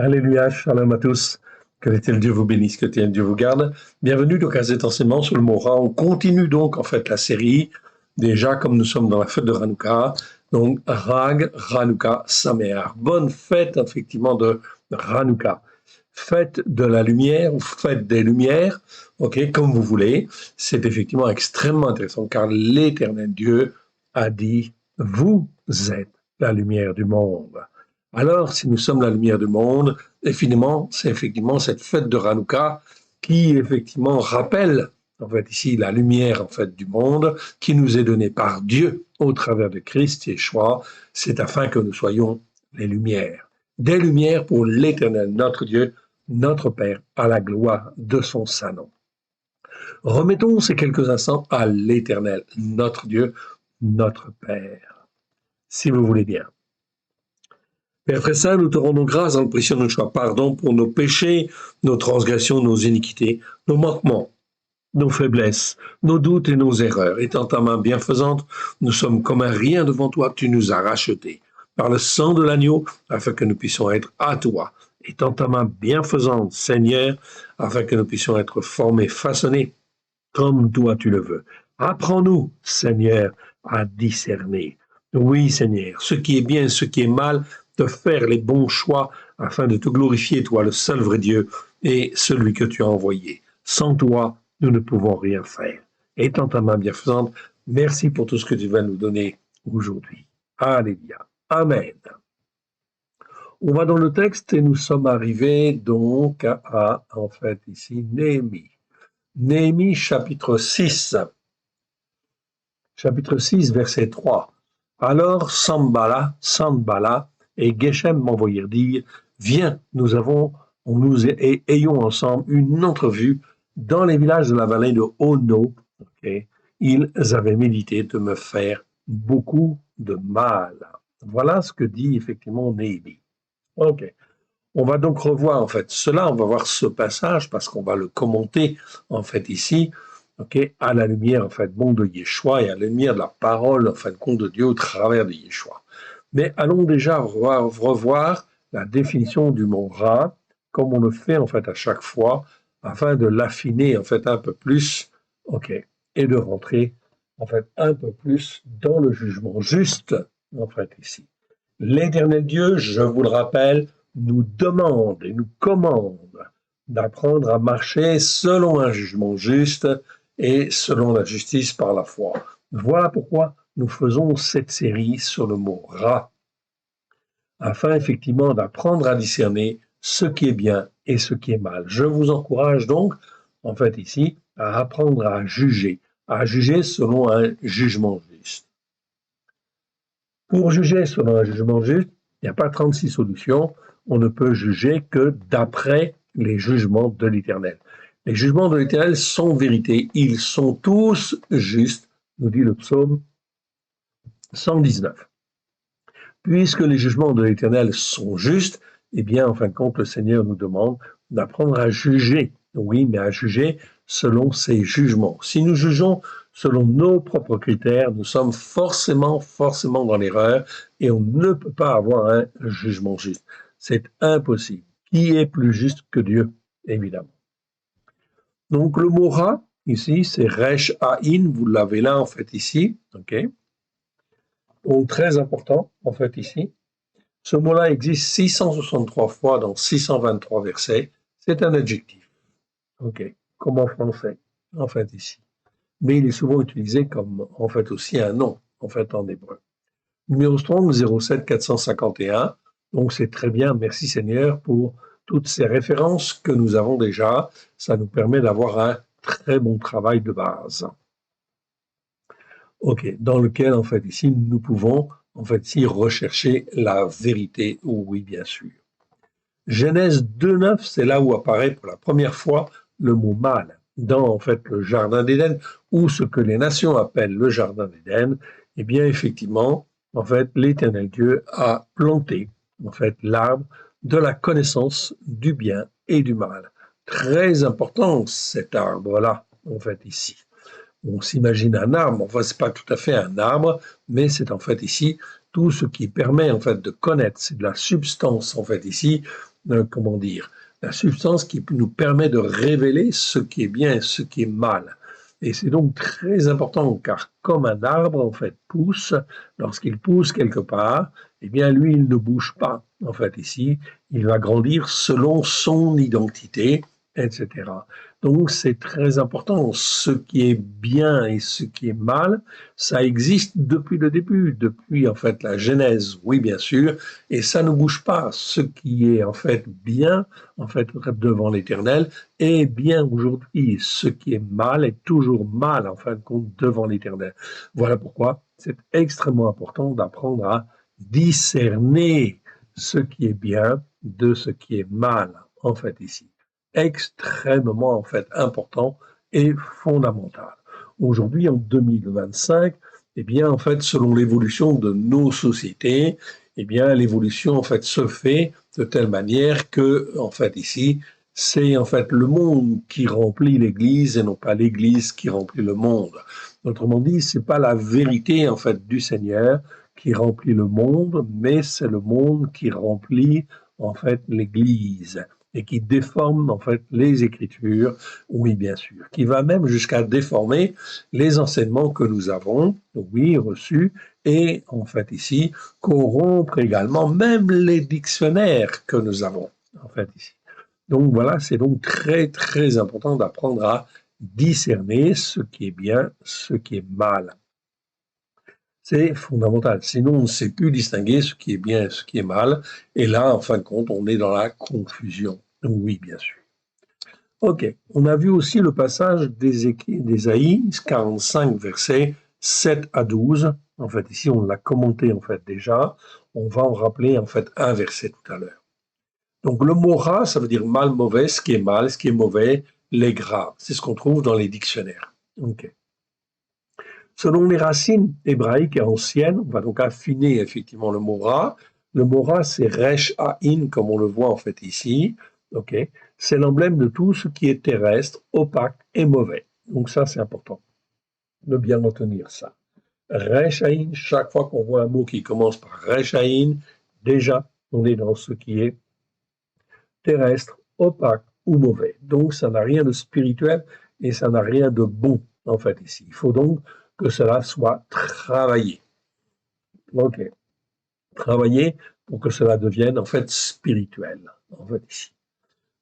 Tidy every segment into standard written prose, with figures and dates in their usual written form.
Alléluia, shalom à tous. Que l'Éternel Dieu vous bénisse, que l'Éternel Dieu vous garde. Bienvenue donc à cet enseignement sur le mot Ra. On continue donc en fait la série, déjà comme nous sommes dans la fête de Hanouka, donc Rag, Hanouka, Sameach. Bonne fête effectivement de Hanouka. Fête de la lumière ou fête des lumières, ok, comme vous voulez. C'est effectivement extrêmement intéressant car l'Éternel Dieu a dit, vous êtes la lumière du monde. Alors, si nous sommes la lumière du monde, finalement, c'est effectivement cette fête de Hanouka qui, effectivement, rappelle, en fait, ici, la lumière, en fait, du monde qui nous est donnée par Dieu au travers de Christ Yeshua. C'est afin que nous soyons les lumières. Des lumières pour l'Éternel, notre Dieu, notre Père, à la gloire de son saint nom. Remettons ces quelques instants à l'Éternel, notre Dieu, notre Père, si vous voulez bien. Père très saint, nous te rendons grâce dans le précieux de notre pardon pour nos péchés, nos transgressions, nos iniquités, nos manquements, nos faiblesses, nos doutes et nos erreurs. Étant ta main bienfaisante, nous sommes comme un rien devant toi, tu nous as rachetés par le sang de l'agneau, afin que nous puissions être à toi. Étant ta main bienfaisante, Seigneur, afin que nous puissions être formés, façonnés, comme toi tu le veux. Apprends-nous, Seigneur, à discerner. Oui, Seigneur, ce qui est bien, ce qui est mal, de faire les bons choix afin de te glorifier, toi, le seul vrai Dieu et celui que tu as envoyé. Sans toi, nous ne pouvons rien faire. Étant ta main bienfaisante, merci pour tout ce que tu vas nous donner aujourd'hui. Alléluia. Amen. On va dans le texte et nous sommes arrivés donc à en fait, ici, Néhémie. Néhémie, chapitre 6. Chapitre 6, verset 3. Alors Sanballat et Geshem m'envoyèrent dire, viens, ayons ensemble une entrevue dans les villages de la vallée de Ono. Okay. Ils avaient médité de me faire beaucoup de mal. Voilà ce que dit effectivement Néhémie. Ok. On va donc revoir en fait cela, on va voir ce passage parce qu'on va le commenter en fait ici, ok, à la lumière en fait bon de Yeshua et à la lumière de la parole en fin de compte de Dieu au travers de Yeshua. Mais allons déjà revoir la définition du mot Ra, comme on le fait en fait à chaque fois, afin de l'affiner en fait un peu plus, ok, et de rentrer en fait un peu plus dans le jugement juste en fait ici. L'Éternel Dieu, je vous le rappelle, nous demande et nous commande d'apprendre à marcher selon un jugement juste et selon la justice par la foi. Voilà pourquoi nous faisons cette série sur le mot Ra, afin effectivement d'apprendre à discerner ce qui est bien et ce qui est mal. Je vous encourage donc, en fait ici, à apprendre à juger selon un jugement juste. Pour juger selon un jugement juste, il n'y a pas 36 solutions. On ne peut juger que d'après les jugements de l'Éternel. Les jugements de l'Éternel sont vérité. Ils sont tous justes, nous dit le psaume 119. Puisque les jugements de l'Éternel sont justes, eh bien, en fin de compte, le Seigneur nous demande d'apprendre à juger. Oui, mais à juger selon ses jugements. Si nous jugeons selon nos propres critères, nous sommes forcément dans l'erreur et on ne peut pas avoir un jugement juste. C'est impossible. Qui est plus juste que Dieu, évidemment. Donc le mot Ra, ici, c'est Resh Aïn, vous l'avez là en fait ici, ok. Donc très important en fait ici. Ce mot-là existe 663 fois dans 623 versets. C'est un adjectif, ok, comme en français, en fait ici. Mais il est souvent utilisé comme, en fait, aussi un nom, en fait, en hébreu. Numéro Strong 07 451. Donc, c'est très bien. Merci Seigneur pour toutes ces références que nous avons déjà. Ça nous permet d'avoir un très bon travail de base. OK. Dans lequel, en fait, ici, nous pouvons, en fait, ici, rechercher la vérité. Oui, bien sûr. Genèse 2.9, c'est là où apparaît pour la première fois le mot mal dans, en fait, le jardin d'Éden, ou ce que les nations appellent le jardin d'Éden. Eh bien, effectivement, en fait, l'Éternel Dieu a planté, en fait, l'arbre de la connaissance du bien et du mal. Très important, cet arbre-là, en fait, ici. On s'imagine un arbre, enfin, c'est pas tout à fait un arbre, mais c'est en fait ici tout ce qui permet, en fait, de connaître, c'est de la substance, en fait, ici, comment dire, la substance qui nous permet de révéler ce qui est bien et ce qui est mal. Et c'est donc très important, car comme un arbre, en fait, pousse, lorsqu'il pousse quelque part, eh bien, lui, il ne bouge pas. En fait, ici, il va grandir selon son identité, etc. Donc, c'est très important. Ce qui est bien et ce qui est mal, ça existe depuis le début, depuis, en fait, la Genèse, oui, bien sûr, et ça ne bouge pas. Ce qui est, en fait, bien, en fait, devant l'Éternel, est bien aujourd'hui. Ce qui est mal est toujours mal, en fin de compte, devant l'Éternel. Voilà pourquoi c'est extrêmement important d'apprendre à discerner ce qui est bien de ce qui est mal, en fait, ici. Extrêmement, en fait, important et fondamental. Aujourd'hui, en 2025, eh bien, en fait, selon l'évolution de nos sociétés, eh bien, l'évolution, en fait, se fait de telle manière que, en fait, ici, c'est, en fait, le monde qui remplit l'Église et non pas l'Église qui remplit le monde. Autrement dit, c'est pas la vérité, en fait, du Seigneur qui remplit le monde, mais c'est le monde qui remplit, en fait, l'Église et qui déforme, en fait, les Écritures, oui, bien sûr, qui va même jusqu'à déformer les enseignements que nous avons, oui, reçus, et, en fait, ici, corrompre également même les dictionnaires que nous avons, en fait, ici. Donc voilà, c'est donc très, très important d'apprendre à discerner ce qui est bien, ce qui est mal. C'est fondamental. Sinon, on ne sait plus distinguer ce qui est bien et ce qui est mal. Et là, en fin de compte, on est dans la confusion. Oui, bien sûr. Ok, on a vu aussi le passage d'Ésaïe 45, versets 7 à 12. En fait, ici, on l'a commenté en fait déjà. On va en rappeler en fait un verset tout à l'heure. Donc le mot ras, ça veut dire mal, mauvais, ce qui est mal, ce qui est mauvais, les gras. C'est ce qu'on trouve dans les dictionnaires. Ok. Selon les racines hébraïques et anciennes, on va donc affiner effectivement le mot ra. Le mot ra, c'est resh ha'in, comme on le voit en fait ici. Ok. C'est l'emblème de tout ce qui est terrestre, opaque et mauvais. Donc ça, c'est important de bien retenir ça. Resh ha'in, chaque fois qu'on voit un mot qui commence par resh ha'in, déjà, on est dans ce qui est terrestre, opaque ou mauvais. Donc, ça n'a rien de spirituel et ça n'a rien de bon, en fait, ici. Il faut donc que cela soit travaillé. OK. Travaillé pour que cela devienne, en fait, spirituel, en fait, ici.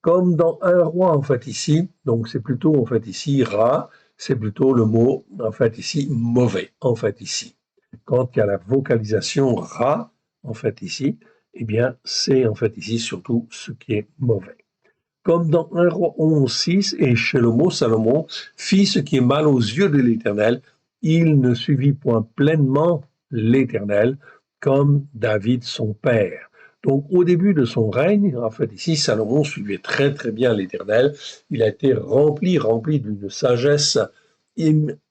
Comme dans un roi, en fait, ici, donc c'est plutôt, en fait, ici, ra, c'est plutôt le mot, en fait, ici, mauvais, en fait, ici. Quand il y a la vocalisation ra, en fait, ici, eh bien, c'est, en fait, ici, surtout ce qui est mauvais. Comme dans 1 Roi 11:6, et chez le mot Salomon fit ce qui est mal aux yeux de l'Éternel, il ne suivit point pleinement l'Éternel comme David son père. Donc au début de son règne, en fait ici, Salomon suivait très très bien l'Éternel. Il a été rempli d'une sagesse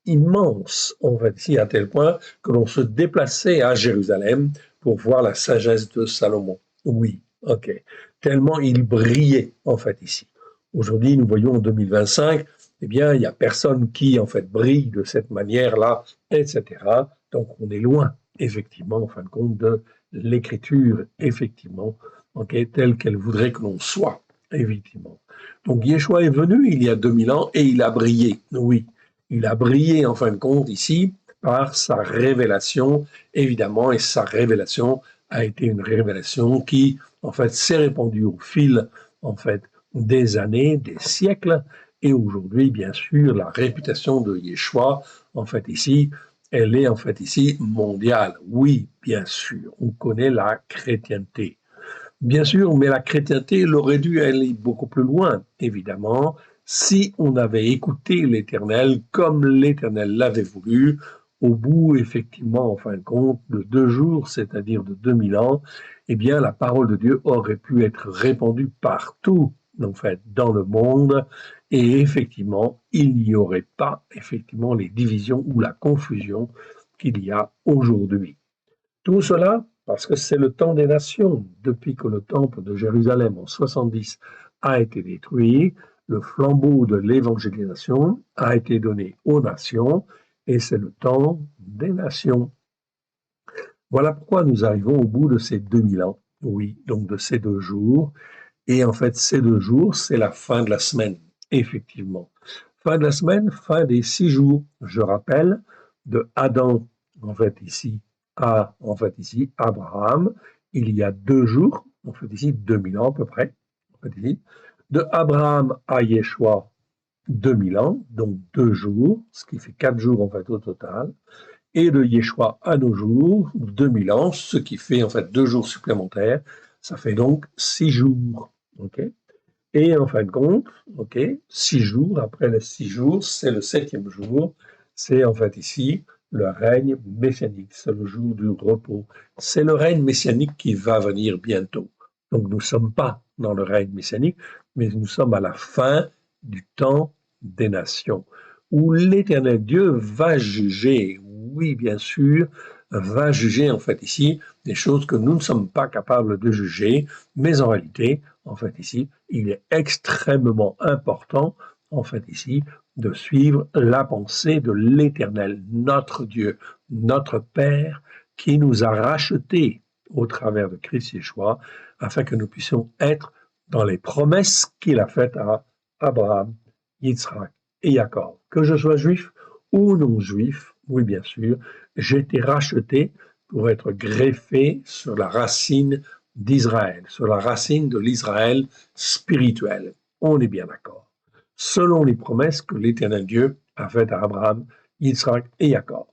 immense, en fait ici, à tel point que l'on se déplaçait à Jérusalem pour voir la sagesse de Salomon. Oui, ok. Tellement il brillait, en fait, ici. Aujourd'hui, nous voyons en 2025, eh bien, il n'y a personne qui, en fait, brille de cette manière-là, etc. Donc, on est loin, effectivement, en fin de compte, de l'écriture, effectivement, okay, telle qu'elle voudrait que l'on soit, effectivement. Donc, Yeshua est venu il y a 2000 ans et il a brillé, oui. Il a brillé, en fin de compte, ici, par sa révélation, évidemment, et sa révélation a été une révélation qui, en fait, s'est répandue au fil, en fait, des années, des siècles, et aujourd'hui, bien sûr, la réputation de Yeshua, en fait, ici, elle est, en fait, ici, mondiale. Oui, bien sûr, on connaît la chrétienté. Bien sûr, mais la chrétienté, elle aurait dû aller beaucoup plus loin, évidemment, si on avait écouté l'Éternel comme l'Éternel l'avait voulu, au bout, effectivement, en fin de compte, de 2 jours, c'est-à-dire de 2000 ans, eh bien, la parole de Dieu aurait pu être répandue partout, en fait, dans le monde, et effectivement, il n'y aurait pas, effectivement, les divisions ou la confusion qu'il y a aujourd'hui. Tout cela parce que c'est le temps des nations. Depuis que le temple de Jérusalem en 70 a été détruit, le flambeau de l'évangélisation a été donné aux nations et c'est le temps des nations. Voilà pourquoi nous arrivons au bout de ces 2000 ans, oui, donc de ces 2 jours. Et en fait, ces 2 jours, c'est la fin de la semaine, effectivement. Fin de la semaine, fin des 6 jours. Je rappelle, de Adam, en fait ici, Abraham, il y a 2 jours, en fait ici, 2000 ans à peu près, en fait ici. De Abraham à Yeshua, 2000 ans, donc 2 jours, ce qui fait 4 jours en fait au total. Et de Yeshua à nos jours, 2000 ans, ce qui fait en fait 2 jours supplémentaires. Ça fait donc 6 jours. Okay, et en fin de compte, 6 jours, après les 6 jours, c'est le 7e jour. C'est en fait ici le règne messianique, c'est le jour du repos. C'est le règne messianique qui va venir bientôt. Donc nous ne sommes pas dans le règne messianique, mais nous sommes à la fin du temps des nations, où l'Éternel Dieu va juger, oui bien sûr, va juger en fait ici des choses que nous ne sommes pas capables de juger, mais en réalité, en fait ici, il est extrêmement important, en fait ici, de suivre la pensée de l'Éternel, notre Dieu, notre Père, qui nous a rachetés au travers de Christ Yeshua, afin que nous puissions être dans les promesses qu'il a faites à Abraham, Yitzhak et Jacob. Que je sois juif ou non juif, oui bien sûr, j'ai été racheté pour être greffé sur la racine d'Israël, sur la racine de l'Israël spirituel. On est bien d'accord. Selon les promesses que l'Éternel Dieu a faites à Abraham, Yitzhak et Jacob.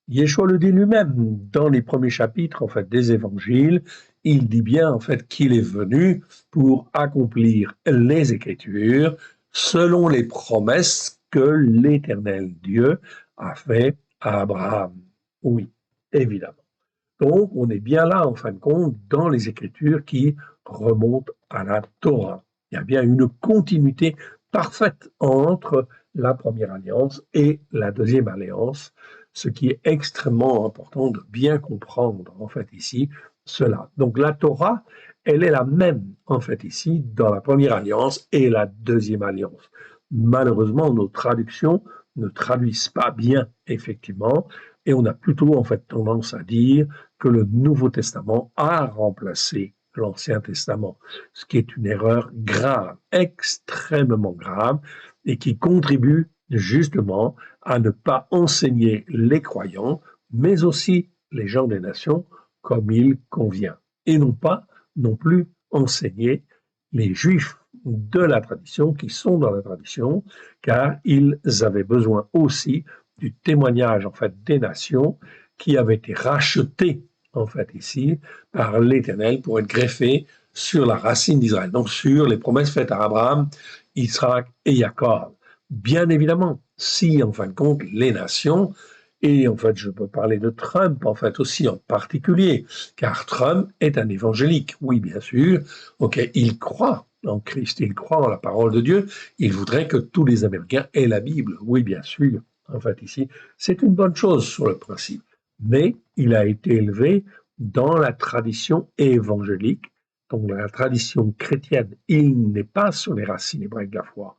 Yeshua le dit lui-même dans les premiers chapitres en fait des évangiles, il dit bien en fait qu'il est venu pour accomplir les Écritures selon les promesses que l'Éternel Dieu a fait à Abraham. Oui, évidemment. Donc, on est bien là, en fin de compte, dans les Écritures qui remontent à la Torah. Il y a bien une continuité parfaite entre la première alliance et la deuxième alliance, ce qui est extrêmement important de bien comprendre, en fait, ici, cela. Donc, la Torah, elle est la même, en fait, ici, dans la première alliance et la deuxième alliance. Malheureusement, nos traductions ne traduisent pas bien, effectivement, et on a plutôt, en fait, tendance à dire que le Nouveau Testament a remplacé l'Ancien Testament, ce qui est une erreur grave, extrêmement grave, et qui contribue justement à ne pas enseigner les croyants, mais aussi les gens des nations, comme il convient, et non pas non plus enseigner les juifs de la tradition, qui sont dans la tradition, car ils avaient besoin aussi du témoignage en fait des nations qui avaient été rachetées en fait ici par l'Éternel pour être greffées sur la racine d'Israël, donc sur les promesses faites à Abraham, Isaac et Jacob. Bien évidemment, si en fin de compte les nations, et en fait je peux parler de Trump en fait aussi en particulier, car Trump est un évangélique, oui bien sûr, il croit en Christ, il croit en la parole de Dieu, il voudrait que tous les Américains aient la Bible, oui bien sûr, en fait ici, c'est une bonne chose sur le principe, mais il a été élevé dans la tradition évangélique, donc dans la tradition chrétienne. Il n'est pas sur les racines hébraïques de la foi.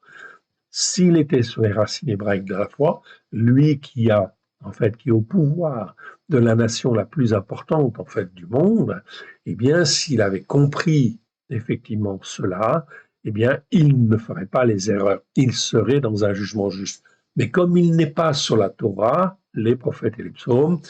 S'il était sur les racines hébraïques de la foi, lui qui a en fait qui est au pouvoir de la nation la plus importante en fait du monde, eh bien s'il avait compris effectivement cela, eh bien il ne ferait pas les erreurs. Il serait dans un jugement juste. Mais comme il n'est pas sur la Torah, les prophètes et les psaumes,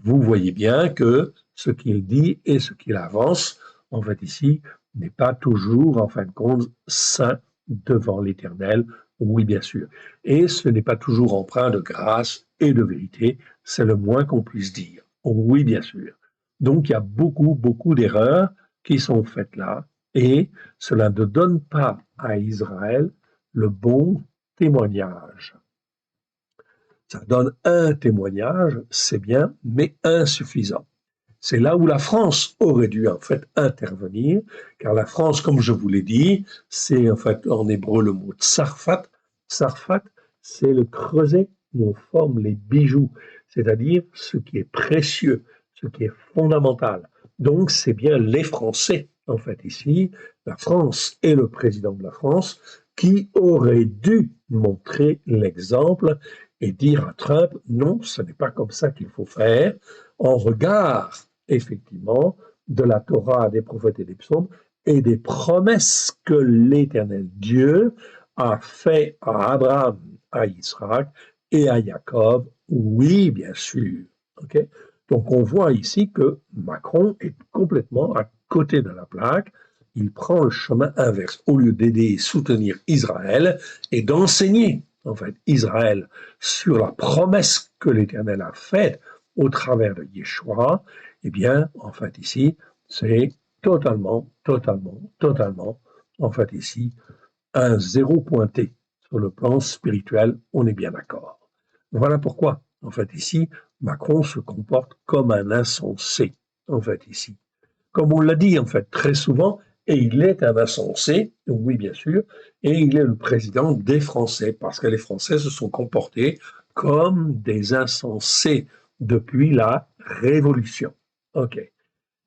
vous voyez bien que ce qu'il dit et ce qu'il avance, en fait ici, n'est pas toujours, en fin de compte, saint devant l'Éternel, oui bien sûr. Et ce n'est pas toujours empreint de grâce et de vérité, c'est le moins qu'on puisse dire, oui bien sûr. Donc il y a beaucoup, beaucoup d'erreurs qui sont faites là, et cela ne donne pas à Israël le bon témoignage. Ça donne un témoignage, c'est bien, mais insuffisant. C'est là où la France aurait dû en fait intervenir, car la France, comme je vous l'ai dit, c'est en fait en hébreu le mot tsarfat. Tsarfat, c'est le creuset où on forme les bijoux, c'est-à-dire ce qui est précieux, ce qui est fondamental. Donc c'est bien les Français, en fait ici, la France et le président de la France, qui auraient dû montrer l'exemple et dire à Trump, non, ce n'est pas comme ça qu'il faut faire, en regard effectivement, de la Torah, des prophètes et des psaumes, et des promesses que l'Éternel Dieu a fait à Abraham, à Isaac et à Jacob. Oui, bien sûr. Okay? Donc on voit ici que Macron est complètement à côté de la plaque. Il prend le chemin inverse. Au lieu d'aider et soutenir Israël et d'enseigner en fait Israël sur la promesse que l'Éternel a faite au travers de Yeshua, eh bien, en fait, ici, c'est totalement, en fait, ici, un zéro pointé sur le plan spirituel, on est bien d'accord. Voilà pourquoi, en fait, ici, Macron se comporte comme un insensé, en fait, ici. Comme on l'a dit, en fait, très souvent, et il est un insensé, oui, bien sûr, et il est le président des Français, parce que les Français se sont comportés comme des insensés depuis la Révolution. OK.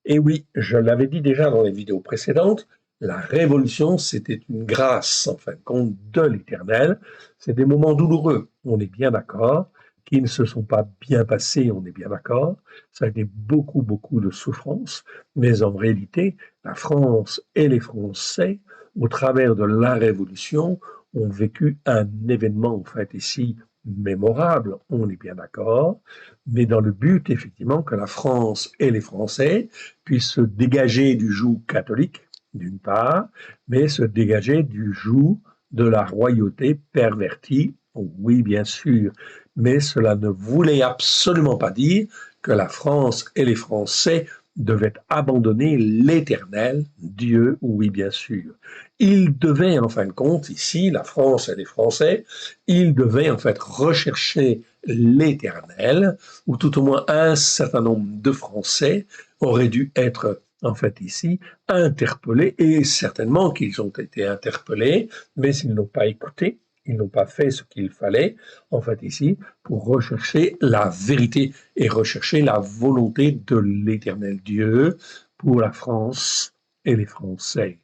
Et oui, je l'avais dit déjà dans les vidéos précédentes, la révolution, c'était une grâce, en fin de compte, de l'Éternel. C'est des moments douloureux, on est bien d'accord, qui ne se sont pas bien passés, on est bien d'accord. Ça a été beaucoup de souffrance, mais en réalité, la France et les Français, au travers de la révolution, ont vécu un événement, en fait, ici, mémorable, on est bien d'accord, mais dans le but, effectivement, que la France et les Français puisse se dégager du joug catholique, d'une part, mais se dégager du joug de la royauté pervertie, oui, bien sûr, mais cela ne voulait absolument pas dire que la France et les Français devaient abandonner l'Éternel, Dieu, oui, bien sûr. Ils devaient, en fin de compte, ici, la France et les Français, ils devaient, en fait, rechercher l'Éternel, ou tout au moins un certain nombre de Français auraient dû être en fait ici interpellés, et certainement qu'ils ont été interpellés, mais ils n'ont pas écouté, ils n'ont pas fait ce qu'il fallait en fait ici pour rechercher la vérité et rechercher la volonté de l'Éternel Dieu pour la France et les Français.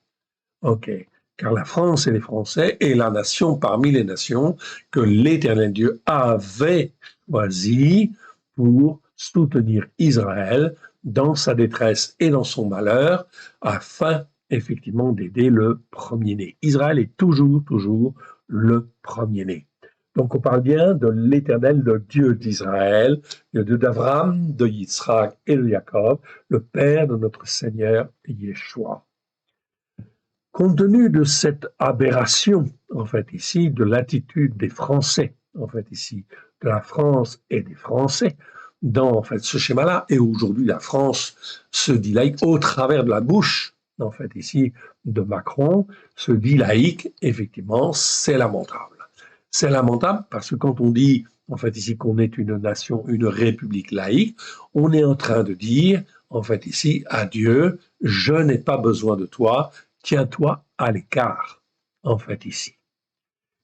OK. Car la France et les Français est la nation parmi les nations que l'Éternel Dieu avait choisi pour soutenir Israël dans sa détresse et dans son malheur, afin effectivement d'aider le premier-né. Israël est toujours le premier-né. Donc on parle bien de l'Éternel, le Dieu d'Israël, le Dieu d'Abraham, de Yitzhak et de Jacob, le Père de notre Seigneur Yeshua. Compte tenu de cette aberration, en fait, ici, de l'attitude des Français, en fait, ici, de la France et des Français, dans, en fait, ce schéma-là, et aujourd'hui, la France se dit laïque au travers de la bouche, en fait, ici, de Macron, se dit laïque, effectivement, c'est lamentable. C'est lamentable parce que quand on dit, en fait, ici, qu'on est une nation, une république laïque, on est en train de dire, en fait, ici, à Dieu, je n'ai pas besoin de toi, tiens-toi à l'écart, en fait, ici.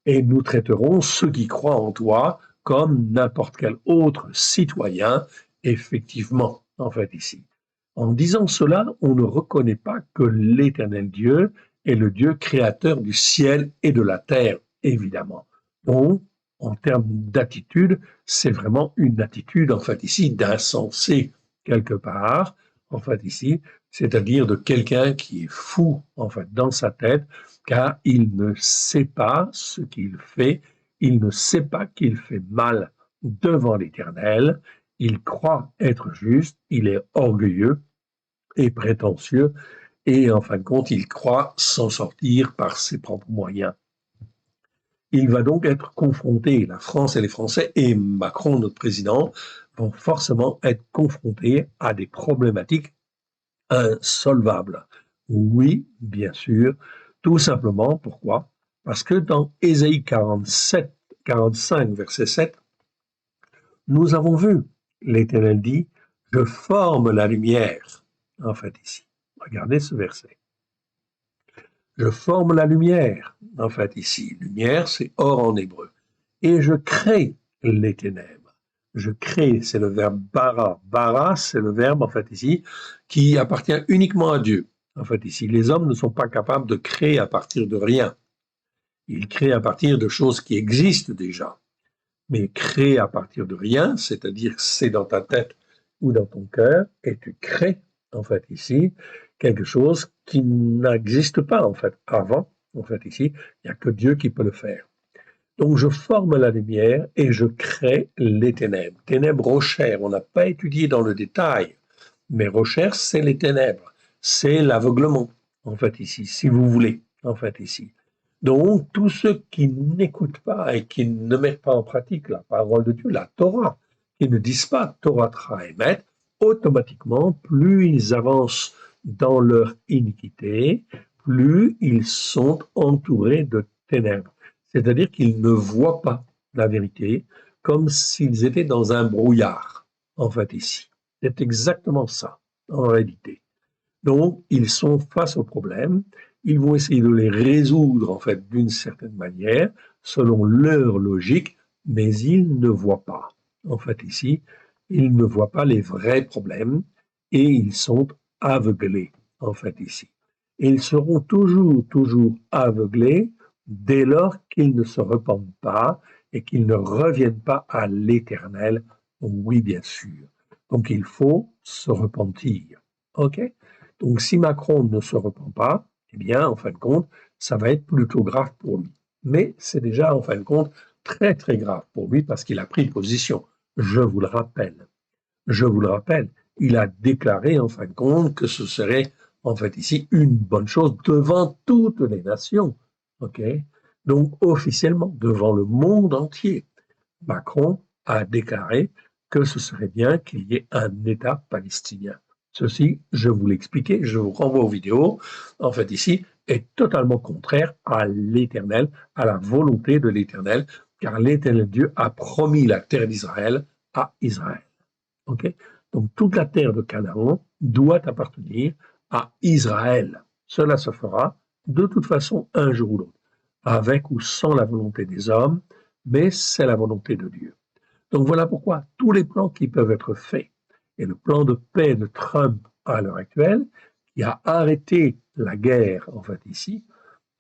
Et nous traiterons ceux qui croient en toi comme n'importe quel autre citoyen, effectivement, en fait, ici. En disant cela, on ne reconnaît pas que l'Éternel Dieu est le Dieu créateur du ciel et de la terre, évidemment. Donc, en termes d'attitude, c'est vraiment une attitude, en fait, ici, d'insensé, quelque part, en fait, ici, c'est-à-dire de quelqu'un qui est fou, en fait, dans sa tête, car il ne sait pas ce qu'il fait, il ne sait pas qu'il fait mal devant l'Éternel, il croit être juste, il est orgueilleux et prétentieux, et en fin de compte, il croit s'en sortir par ses propres moyens. Il va donc être confronté, la France et les Français, et Macron, notre président, vont forcément être confrontés à des problématiques insolvable. Oui, bien sûr, tout simplement, pourquoi? Parce que dans Ésaïe 45, verset 7, nous avons vu, l'Éternel dit, je forme la lumière, en fait ici. Regardez ce verset. Je forme la lumière, en fait ici. Lumière, c'est or en hébreu. Et je crée les ténèbres. Je crée, c'est le verbe bara. Bara, c'est le verbe, en fait, ici, qui appartient uniquement à Dieu. En fait, ici, les hommes ne sont pas capables de créer à partir de rien. Ils créent à partir de choses qui existent déjà. Mais créer à partir de rien, c'est-à-dire que c'est dans ta tête ou dans ton cœur, et tu crées, en fait, ici, quelque chose qui n'existe pas, en fait, avant. En fait, ici, il n'y a que Dieu qui peut le faire. Donc, je forme la lumière et je crée les ténèbres. Ténèbres rochères, on n'a pas étudié dans le détail, mais rochères, c'est les ténèbres. C'est l'aveuglement, en fait, ici, si vous voulez, en fait, ici. Donc, tous ceux qui n'écoutent pas et qui ne mettent pas en pratique la parole de Dieu, la Torah, qui ne disent pas Torah Tra Emet, automatiquement, plus ils avancent dans leur iniquité, plus ils sont entourés de ténèbres. C'est-à-dire qu'ils ne voient pas la vérité, comme s'ils étaient dans un brouillard, en fait, ici. C'est exactement ça, en réalité. Donc, ils sont face aux problèmes, ils vont essayer de les résoudre, en fait, d'une certaine manière, selon leur logique, mais ils ne voient pas. En fait, ici, ils ne voient pas les vrais problèmes et ils sont aveuglés, en fait, ici. Et ils seront toujours, toujours aveuglés dès lors qu'ils ne se repentent pas et qu'ils ne reviennent pas à l'Éternel. Oui, bien sûr. Donc, il faut se repentir. OK? Donc, si Macron ne se repent pas, eh bien, en fin de compte, ça va être plutôt grave pour lui. Mais c'est déjà, en fin de compte, très, très grave pour lui parce qu'il a pris position. Je vous le rappelle. Je vous le rappelle. Il a déclaré, en fin de compte, que ce serait, en fait, ici, une bonne chose devant toutes les nations. OK? Donc, officiellement, devant le monde entier, Macron a déclaré que ce serait bien qu'il y ait un État palestinien. Ceci, je vous l'expliquais, je vous renvoie aux vidéos, en fait ici, est totalement contraire à l'Éternel, à la volonté de l'Éternel, car l'Éternel Dieu a promis la terre d'Israël à Israël. Okay. Donc toute la terre de Canaan doit appartenir à Israël. Cela se fera de toute façon un jour ou l'autre, avec ou sans la volonté des hommes, mais c'est la volonté de Dieu. Donc voilà pourquoi tous les plans qui peuvent être faits, et le plan de paix de Trump à l'heure actuelle, qui a arrêté la guerre, en fait ici,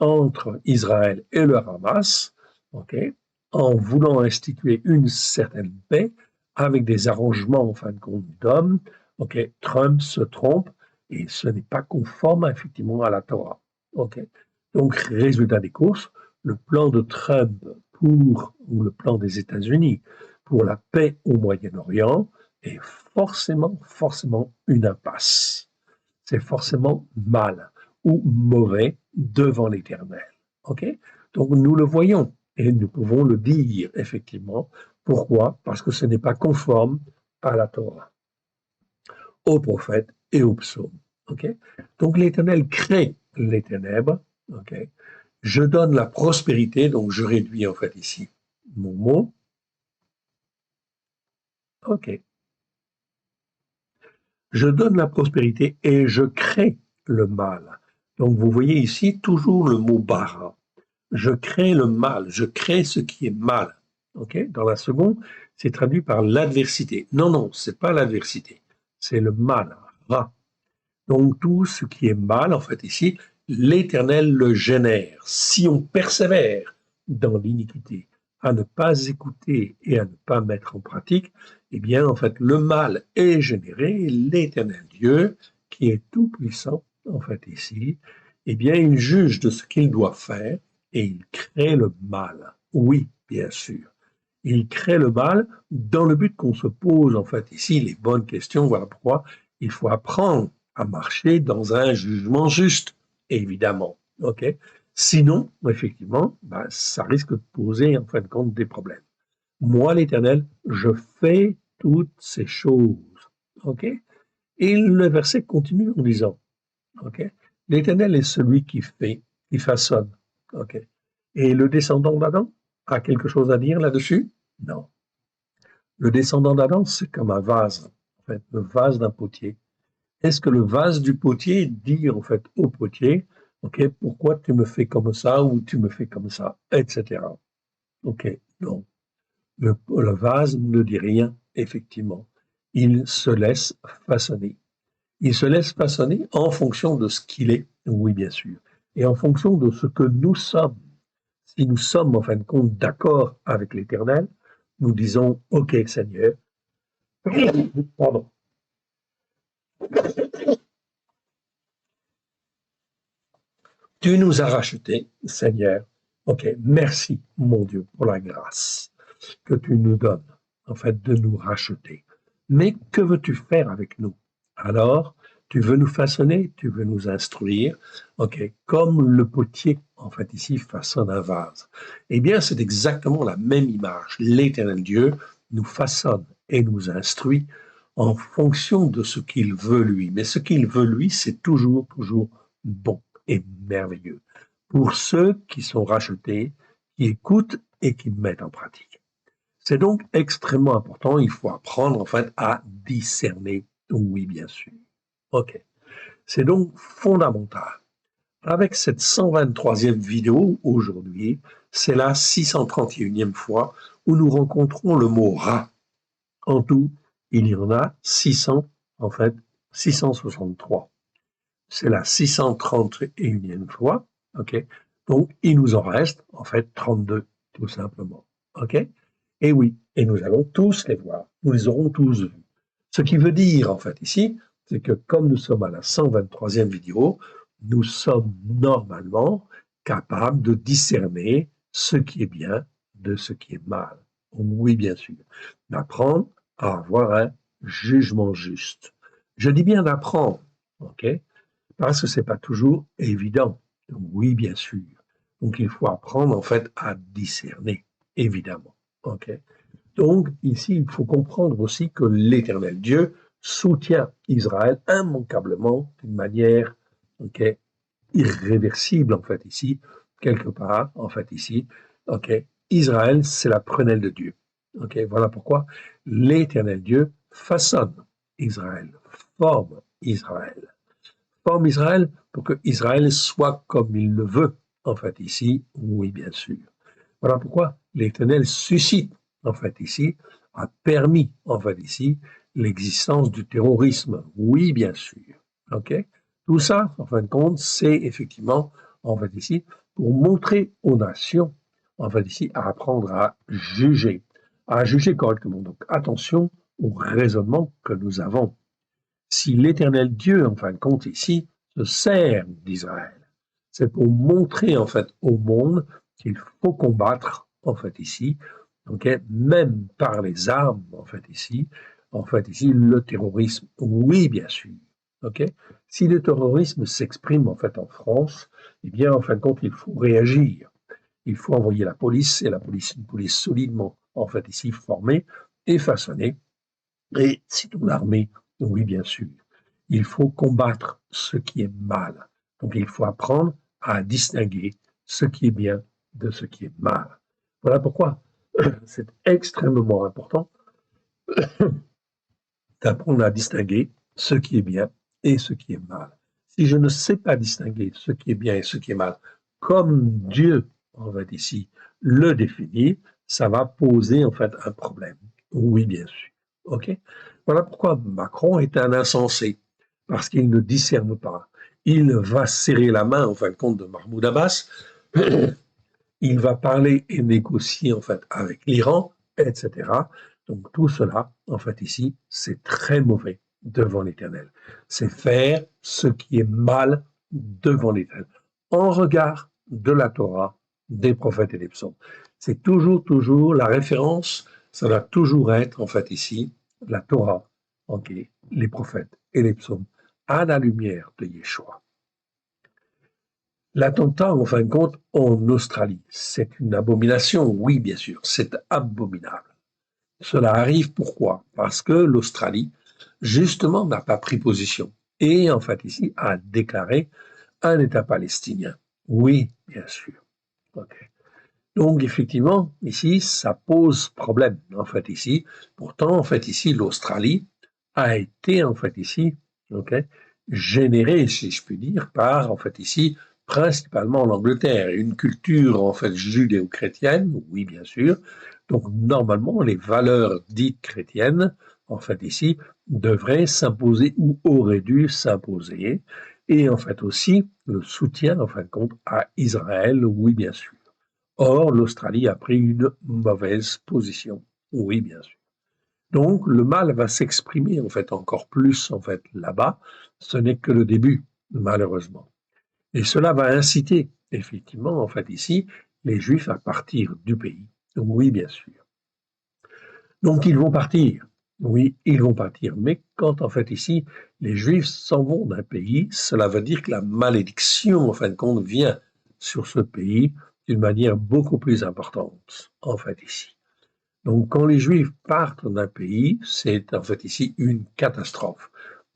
entre Israël et le Hamas, okay, en voulant instituer une certaine paix avec des arrangements en fin de compte d'hommes, okay, Trump se trompe et ce n'est pas conforme effectivement à la Torah. Okay. Donc, résultat des courses, le plan de Trump ou le plan des États-Unis pour la paix au Moyen-Orient est forcément une impasse. C'est forcément mal ou mauvais devant l'Éternel. Ok. Donc nous le voyons et nous pouvons le dire effectivement. Pourquoi? Parce que ce n'est pas conforme à la Torah, aux prophètes et aux psaumes. Ok. Donc l'Éternel crée les ténèbres. Ok. Je donne la prospérité, donc je réduis en fait ici mon mot. Ok. Je donne la prospérité et je crée le mal. Donc vous voyez ici toujours le mot bara. Je crée le mal, je crée ce qui est mal. Okay. Dans la seconde, c'est traduit par l'adversité. Non, c'est pas l'adversité, c'est le mal, ra. Donc tout ce qui est mal, en fait ici, l'Éternel le génère. Si on persévère dans l'iniquité, à ne pas écouter et à ne pas mettre en pratique, eh bien en fait le mal est généré, l'Éternel Dieu, qui est tout puissant, en fait ici, eh bien il juge de ce qu'il doit faire et il crée le mal. Oui, bien sûr. Il crée le mal dans le but qu'on se pose en fait ici les bonnes questions. Voilà pourquoi il faut apprendre à marcher dans un jugement juste, évidemment. Ok. Sinon, effectivement, ben, ça risque de poser en fin de compte des problèmes. Moi, l'Éternel, je fais toutes ces choses. Ok. Et le verset continue en disant, ok, l'Éternel est celui qui fait, qui façonne. Ok. Et le descendant d'Adam a quelque chose à dire là-dessus? Non. Le descendant d'Adam, c'est comme un vase, en fait, le vase d'un potier. Est-ce que le vase du potier dit en fait au potier, ok, pourquoi tu me fais comme ça ou tu me fais comme ça, etc. Ok, non. Le vase ne dit rien, effectivement. Il se laisse façonner. Il se laisse façonner en fonction de ce qu'il est, oui, bien sûr, et en fonction de ce que nous sommes. Si nous sommes, en fin de compte, d'accord avec l'Éternel, nous disons, OK, Seigneur, pardon, Tu nous as rachetés, Seigneur. Ok, merci, mon Dieu, pour la grâce que tu nous donnes, en fait, de nous racheter. Mais que veux-tu faire avec nous? Alors, tu veux nous façonner, tu veux nous instruire, ok, comme le potier, en fait, ici, façonne un vase. Eh bien, c'est exactement la même image. L'Éternel Dieu nous façonne et nous instruit en fonction de ce qu'il veut lui. Mais ce qu'il veut lui, c'est toujours, toujours bon et merveilleux pour ceux qui sont rachetés, qui écoutent et qui mettent en pratique. C'est donc extrêmement important, il faut apprendre en fait à discerner, oui bien sûr. Ok, c'est donc fondamental. Avec cette 123e vidéo aujourd'hui, c'est la 631e fois où nous rencontrons le mot rat. En tout, il y en a 600, en fait 663. C'est la 631e fois, ok? Donc, il nous en reste, en fait, 32, tout simplement, ok? Et oui, et nous allons tous les voir, nous les aurons tous vus. Ce qui veut dire, en fait, ici, c'est que comme nous sommes à la 123e vidéo, nous sommes normalement capables de discerner ce qui est bien de ce qui est mal. Oui, bien sûr. D'apprendre à avoir un jugement juste. Je dis bien d'apprendre, ok? Parce que c'est pas toujours évident. Oui, bien sûr. Donc, il faut apprendre, en fait, à discerner, évidemment. OK? Donc, ici, il faut comprendre aussi que l'Éternel Dieu soutient Israël immanquablement d'une manière, OK, irréversible, en fait, ici, quelque part, en fait, ici. OK? Israël, c'est la prunelle de Dieu. OK? Voilà pourquoi l'Éternel Dieu façonne Israël, forme Israël. Forme Israël pour que Israël soit comme il le veut, en fait, ici, oui, bien sûr. Voilà pourquoi l'Éternel suscite, en fait, ici, a permis, en fait, ici, l'existence du terrorisme. Oui, bien sûr. OK? Tout ça, en fin de compte, c'est effectivement, en fait, ici, pour montrer aux nations, en fait, ici, à apprendre à juger correctement. Donc, attention au raisonnement que nous avons. Si l'Éternel Dieu, en fin de compte, ici, se sert d'Israël, c'est pour montrer, en fait, au monde qu'il faut combattre, en fait, ici, okay, même par les armes, en fait, ici, le terrorisme. Oui, bien sûr. Okay? Si le terrorisme s'exprime, en fait, en France, eh bien, en fin de compte, il faut réagir. Il faut envoyer la police, et la police, une police solidement, en fait, ici, formée et façonnée, et c'est une armée, oui, bien sûr. Il faut combattre ce qui est mal. Donc, il faut apprendre à distinguer ce qui est bien de ce qui est mal. Voilà pourquoi c'est extrêmement important d'apprendre à distinguer ce qui est bien et ce qui est mal. Si je ne sais pas distinguer ce qui est bien et ce qui est mal, comme Dieu, en fait, ici, le définit, ça va poser, en fait, un problème. Oui, bien sûr. OK? Voilà pourquoi Macron est un insensé, parce qu'il ne discerne pas. Il va serrer la main, en fin de compte, de Mahmoud Abbas. Il va parler et négocier, en fait, avec l'Iran, etc. Donc, tout cela, en fait, ici, c'est très mauvais devant l'Éternel. C'est faire ce qui est mal devant l'Éternel, en regard de la Torah, des prophètes et des psaumes. C'est toujours, toujours la référence, ça doit toujours être, en fait, ici, la Torah, ok, les prophètes et les psaumes, à la lumière de Yeshua. L'attentat, en fin de compte, en Australie, c'est une abomination, oui, bien sûr, c'est abominable. Cela arrive pourquoi? Parce que l'Australie, justement, n'a pas pris position et, en fait, ici, a déclaré un État palestinien. Oui, bien sûr. Okay. Donc, effectivement, ici, ça pose problème, en fait, ici. Pourtant, en fait, ici, l'Australie a été, en fait, ici, okay, générée, si je puis dire, par, en fait, ici, principalement l'Angleterre, une culture, en fait, judéo-chrétienne, oui, bien sûr. Donc, normalement, les valeurs dites chrétiennes, en fait, ici, devraient s'imposer ou auraient dû s'imposer. Et, en fait, aussi, le soutien, en fin de compte, à Israël, oui, bien sûr. Or, l'Australie a pris une mauvaise position. Oui, bien sûr. Donc, le mal va s'exprimer en fait encore plus en fait là-bas. Ce n'est que le début, malheureusement. Et cela va inciter, effectivement, en fait, ici, les Juifs à partir du pays. Oui, bien sûr. Donc, ils vont partir. Oui, ils vont partir. Mais quand, en fait, ici, les Juifs s'en vont d'un pays, cela veut dire que la malédiction, en fin de compte, vient sur ce pays d'une manière beaucoup plus importante, en fait, ici. Donc, quand les Juifs partent d'un pays, c'est, en fait, ici, une catastrophe.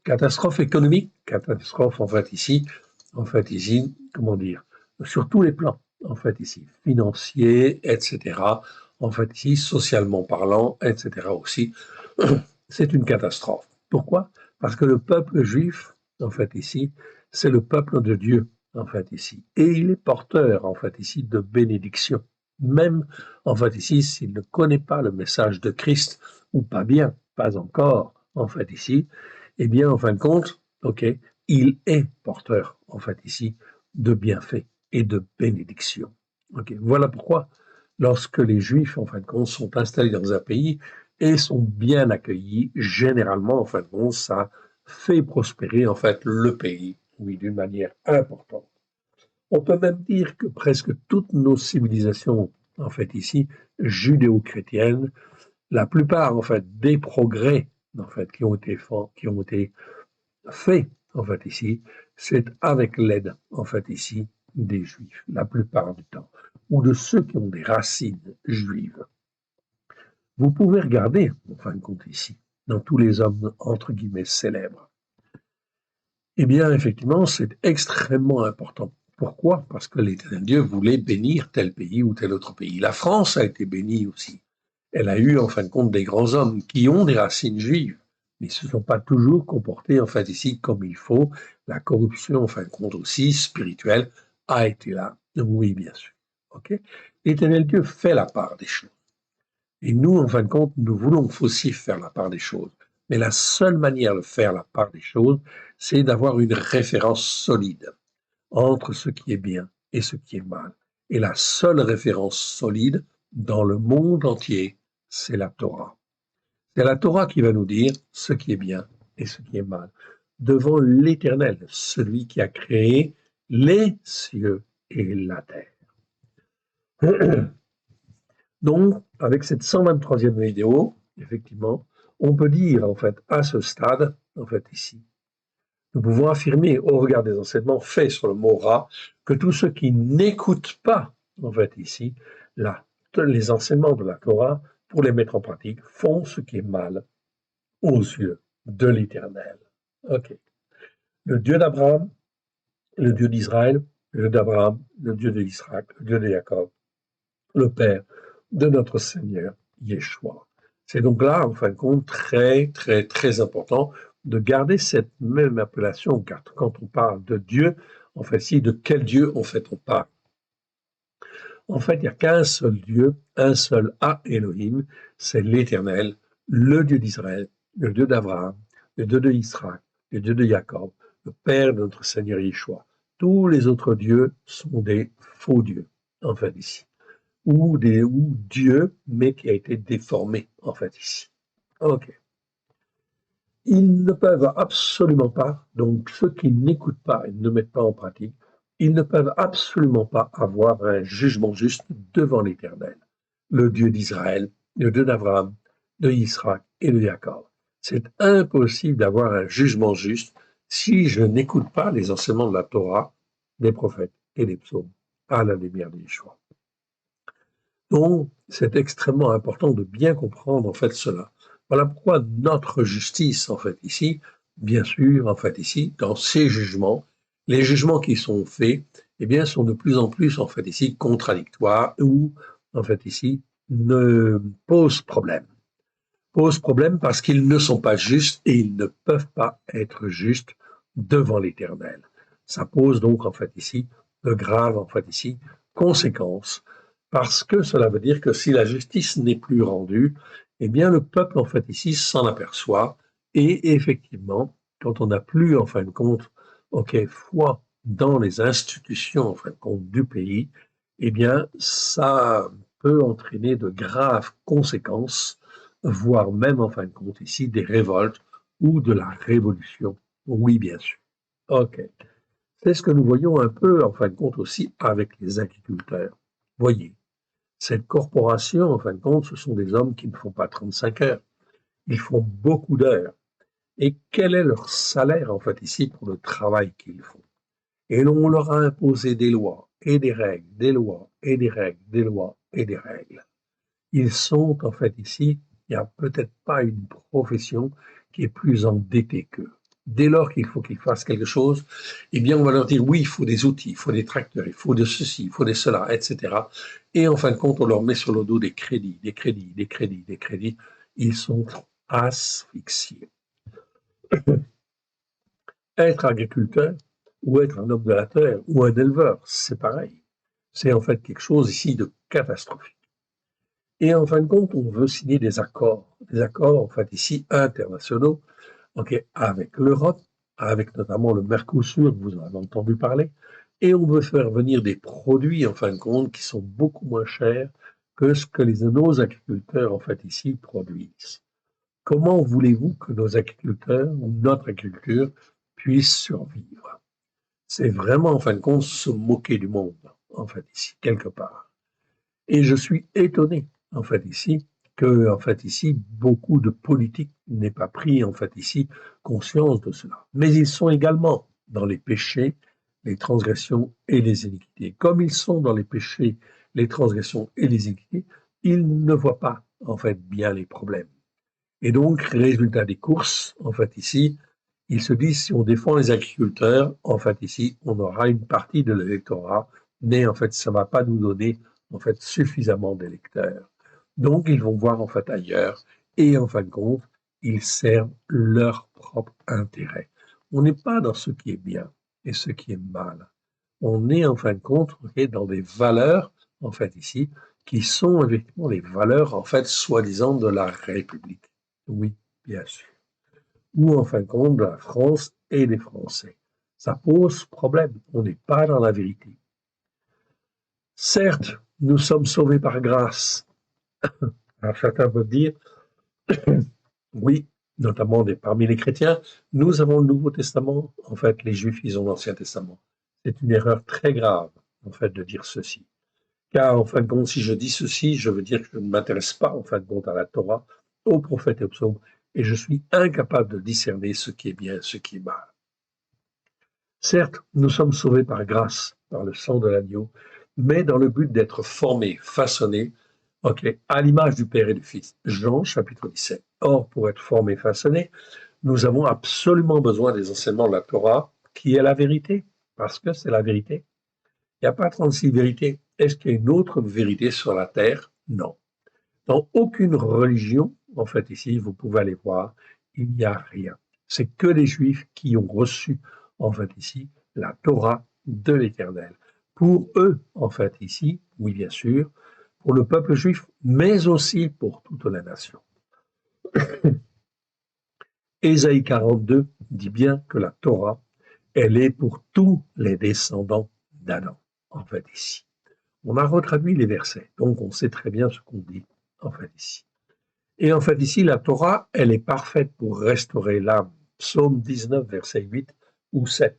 Catastrophe économique, catastrophe, en fait, ici, comment dire, sur tous les plans, en fait, ici, financier, etc., en fait, ici, socialement parlant, etc. aussi, c'est une catastrophe. Pourquoi? Parce que le peuple juif, en fait, ici, c'est le peuple de Dieu, en fait, ici. Et il est porteur, en fait, ici, de bénédiction. Même, en fait, ici, s'il ne connaît pas le message de Christ, ou pas bien, pas encore, en fait, ici, eh bien, en fin de compte, ok, il est porteur, en fait, ici, de bienfaits et de bénédictions. Ok, voilà pourquoi, lorsque les Juifs, en fin de compte, sont installés dans un pays, et sont bien accueillis, généralement, en fin de compte, ça fait prospérer, en fait, le pays, oui, d'une manière importante. On peut même dire que presque toutes nos civilisations, en fait, ici, judéo-chrétiennes, la plupart, en fait, des progrès, en fait, qui ont été faits, en fait, ici, c'est avec l'aide, en fait, ici, des Juifs, la plupart du temps, ou de ceux qui ont des racines juives. Vous pouvez regarder, en fin de compte ici, dans tous les hommes, entre guillemets, célèbres. Eh bien, effectivement, c'est extrêmement important. Pourquoi? Parce que l'Éternel Dieu voulait bénir tel pays ou tel autre pays. La France a été bénie aussi. Elle a eu, en fin de compte, des grands hommes qui ont des racines juives, mais ne se sont pas toujours comportés, en fait, ici, comme il faut. La corruption, en fin de compte, aussi, spirituelle, a été là. Oui, bien sûr. OK? L'Éternel Dieu fait la part des choses. Et nous, en fin de compte, nous voulons aussi faire la part des choses. Mais la seule manière de faire la part des choses, c'est d'avoir une référence solide entre ce qui est bien et ce qui est mal. Et la seule référence solide dans le monde entier, c'est la Torah. C'est la Torah qui va nous dire ce qui est bien et ce qui est mal. Devant l'Éternel, celui qui a créé les cieux et la terre. Donc, avec cette 123e vidéo, effectivement, on peut dire, en fait, à ce stade, en fait, ici, nous pouvons affirmer, au regard des enseignements faits sur le mot rat, que tous ceux qui n'écoutent pas, en fait, ici, là, les enseignements de la Torah, pour les mettre en pratique, font ce qui est mal aux yeux de l'Éternel. Ok. Le Dieu d'Abraham, le Dieu d'Israël, le Dieu d'Abraham, le Dieu d'Isaac, le Dieu de Jacob, le Père de notre Seigneur Yeshua. C'est donc là, en fin de compte, très, très, très important de garder cette même appellation, car quand on parle de Dieu, en fait, si, de quel Dieu, en fait, on parle? En fait, il n'y a qu'un seul Dieu, un seul A Elohim, c'est l'Éternel, le Dieu d'Israël, le Dieu d'Abraham, le Dieu de Israël, le Dieu de Jacob, le Père de notre Seigneur Yeshua. Tous les autres dieux sont des faux dieux, en fait, ici. Ou Dieu, mais qui a été déformé, en fait, ici. OK. Ils ne peuvent absolument pas, donc ceux qui n'écoutent pas et ne mettent pas en pratique, ils ne peuvent absolument pas avoir un jugement juste devant l'Éternel, le Dieu d'Israël, le Dieu d'Abraham, de Israël et de Jacob. C'est impossible d'avoir un jugement juste si je n'écoute pas les enseignements de la Torah, des prophètes et des psaumes à la lumière de Yeshua. Donc, c'est extrêmement important de bien comprendre en fait cela. Voilà pourquoi notre justice, en fait, ici, bien sûr, en fait, ici, dans ces jugements, les jugements qui sont faits, eh bien, sont de plus en plus, en fait, ici, contradictoires ou, en fait, ici, ne posent problème. Posent problème parce qu'ils ne sont pas justes et ils ne peuvent pas être justes devant l'Éternel. Ça pose donc, en fait, ici, de graves, en fait, ici, conséquences parce que cela veut dire que si la justice n'est plus rendue, eh bien le peuple, en fait, ici, s'en aperçoit. Et effectivement, quand on n'a plus, en fin de compte, foi dans les institutions, en fin de compte, du pays, eh bien, ça peut entraîner de graves conséquences, voire même, en fin de compte, ici, des révoltes ou de la révolution. Oui, bien sûr. OK. C'est ce que nous voyons un peu, en fin de compte, aussi avec les agriculteurs. Voyez, cette corporation, en fin de compte, ce sont des hommes qui ne font pas 35 heures. Ils font beaucoup d'heures. Et quel est leur salaire, en fait, ici, pour le travail qu'ils font? Et on leur a imposé des lois et des règles, des lois et des règles, des lois et des règles. Ils sont, en fait, ici, il n'y a peut-être pas une profession qui est plus endettée qu'eux. Dès lors qu'il faut qu'ils fassent quelque chose, eh bien, on va leur dire, oui, il faut des outils, il faut des tracteurs, il faut de ceci, il faut de cela, etc. Et en fin de compte, on leur met sur le dos des crédits, des crédits, des crédits, des crédits. Ils sont asphyxiés. Être agriculteur ou être un homme de la terre ou un éleveur, c'est pareil. C'est en fait quelque chose ici de catastrophique. Et en fin de compte, on veut signer des accords en fait ici internationaux, ok, avec l'Europe, avec notamment le Mercosur, vous en avez entendu parler, et on veut faire venir des produits en fin de compte qui sont beaucoup moins chers que ce que nos agriculteurs en fait ici produisent. Comment voulez-vous que nos agriculteurs ou notre agriculture puisse survivre? C'est vraiment en fin de compte se moquer du monde, en fait ici, quelque part. Et je suis étonné, en fait, ici, que, en fait, ici, beaucoup de politiques n'aient pas pris, en fait, ici, conscience de cela. Mais ils sont également dans les péchés, les transgressions et les iniquités. Comme ils sont dans les péchés, les transgressions et les iniquités, ils ne voient pas, en fait, bien les problèmes. Et donc, résultat des courses, en fait, ici, ils se disent, si on défend les agriculteurs, en fait, ici, on aura une partie de l'électorat, mais en fait, ça ne va pas nous donner en fait suffisamment d'électeurs. Donc, ils vont voir en fait ailleurs et en fin de compte, ils servent leur propre intérêt. On n'est pas dans ce qui est bien et ce qui est mal. On est en fin de compte dans des valeurs, en fait ici, qui sont effectivement les valeurs, en fait, soi-disant de la République. Oui, bien sûr. Ou en fin de compte de la France et des Français. Ça pose problème. On n'est pas dans la vérité. Certes, nous sommes sauvés par grâce. Alors certains peuvent dire, oui, notamment parmi les chrétiens, nous avons le Nouveau Testament. En fait, les Juifs, ils ont l'Ancien Testament. C'est une erreur très grave, en fait, de dire ceci. Car, en fin de compte, si je dis ceci, je veux dire que je ne m'intéresse pas, en fin de compte, à la Torah, aux prophètes et aux psaumes, et je suis incapable de discerner ce qui est bien et ce qui est mal. Certes, nous sommes sauvés par grâce, par le sang de l'agneau, mais dans le but d'être formés, façonnés, à l'image du Père et du Fils. Jean, chapitre 17. Or, pour être formés, façonnés, nous avons absolument besoin des enseignements de la Torah, qui est la vérité, parce que c'est la vérité. Il n'y a pas 36 vérités. Est-ce qu'il y a une autre vérité sur la terre? Non. Dans aucune religion, en fait, ici, vous pouvez aller voir, il n'y a rien. C'est que les Juifs qui ont reçu, en fait, ici, la Torah de l'Éternel. Pour eux, en fait, ici, oui, bien sûr, pour le peuple juif, mais aussi pour toute la nation. Ésaïe 42 dit bien que la Torah, elle est pour tous les descendants d'Adam, en fait, ici. On a retraduit les versets, donc on sait très bien ce qu'on dit, en fait, ici. Et en fait, ici, la Torah, elle est parfaite pour restaurer l'âme. Psaume 19, verset 8 ou 7.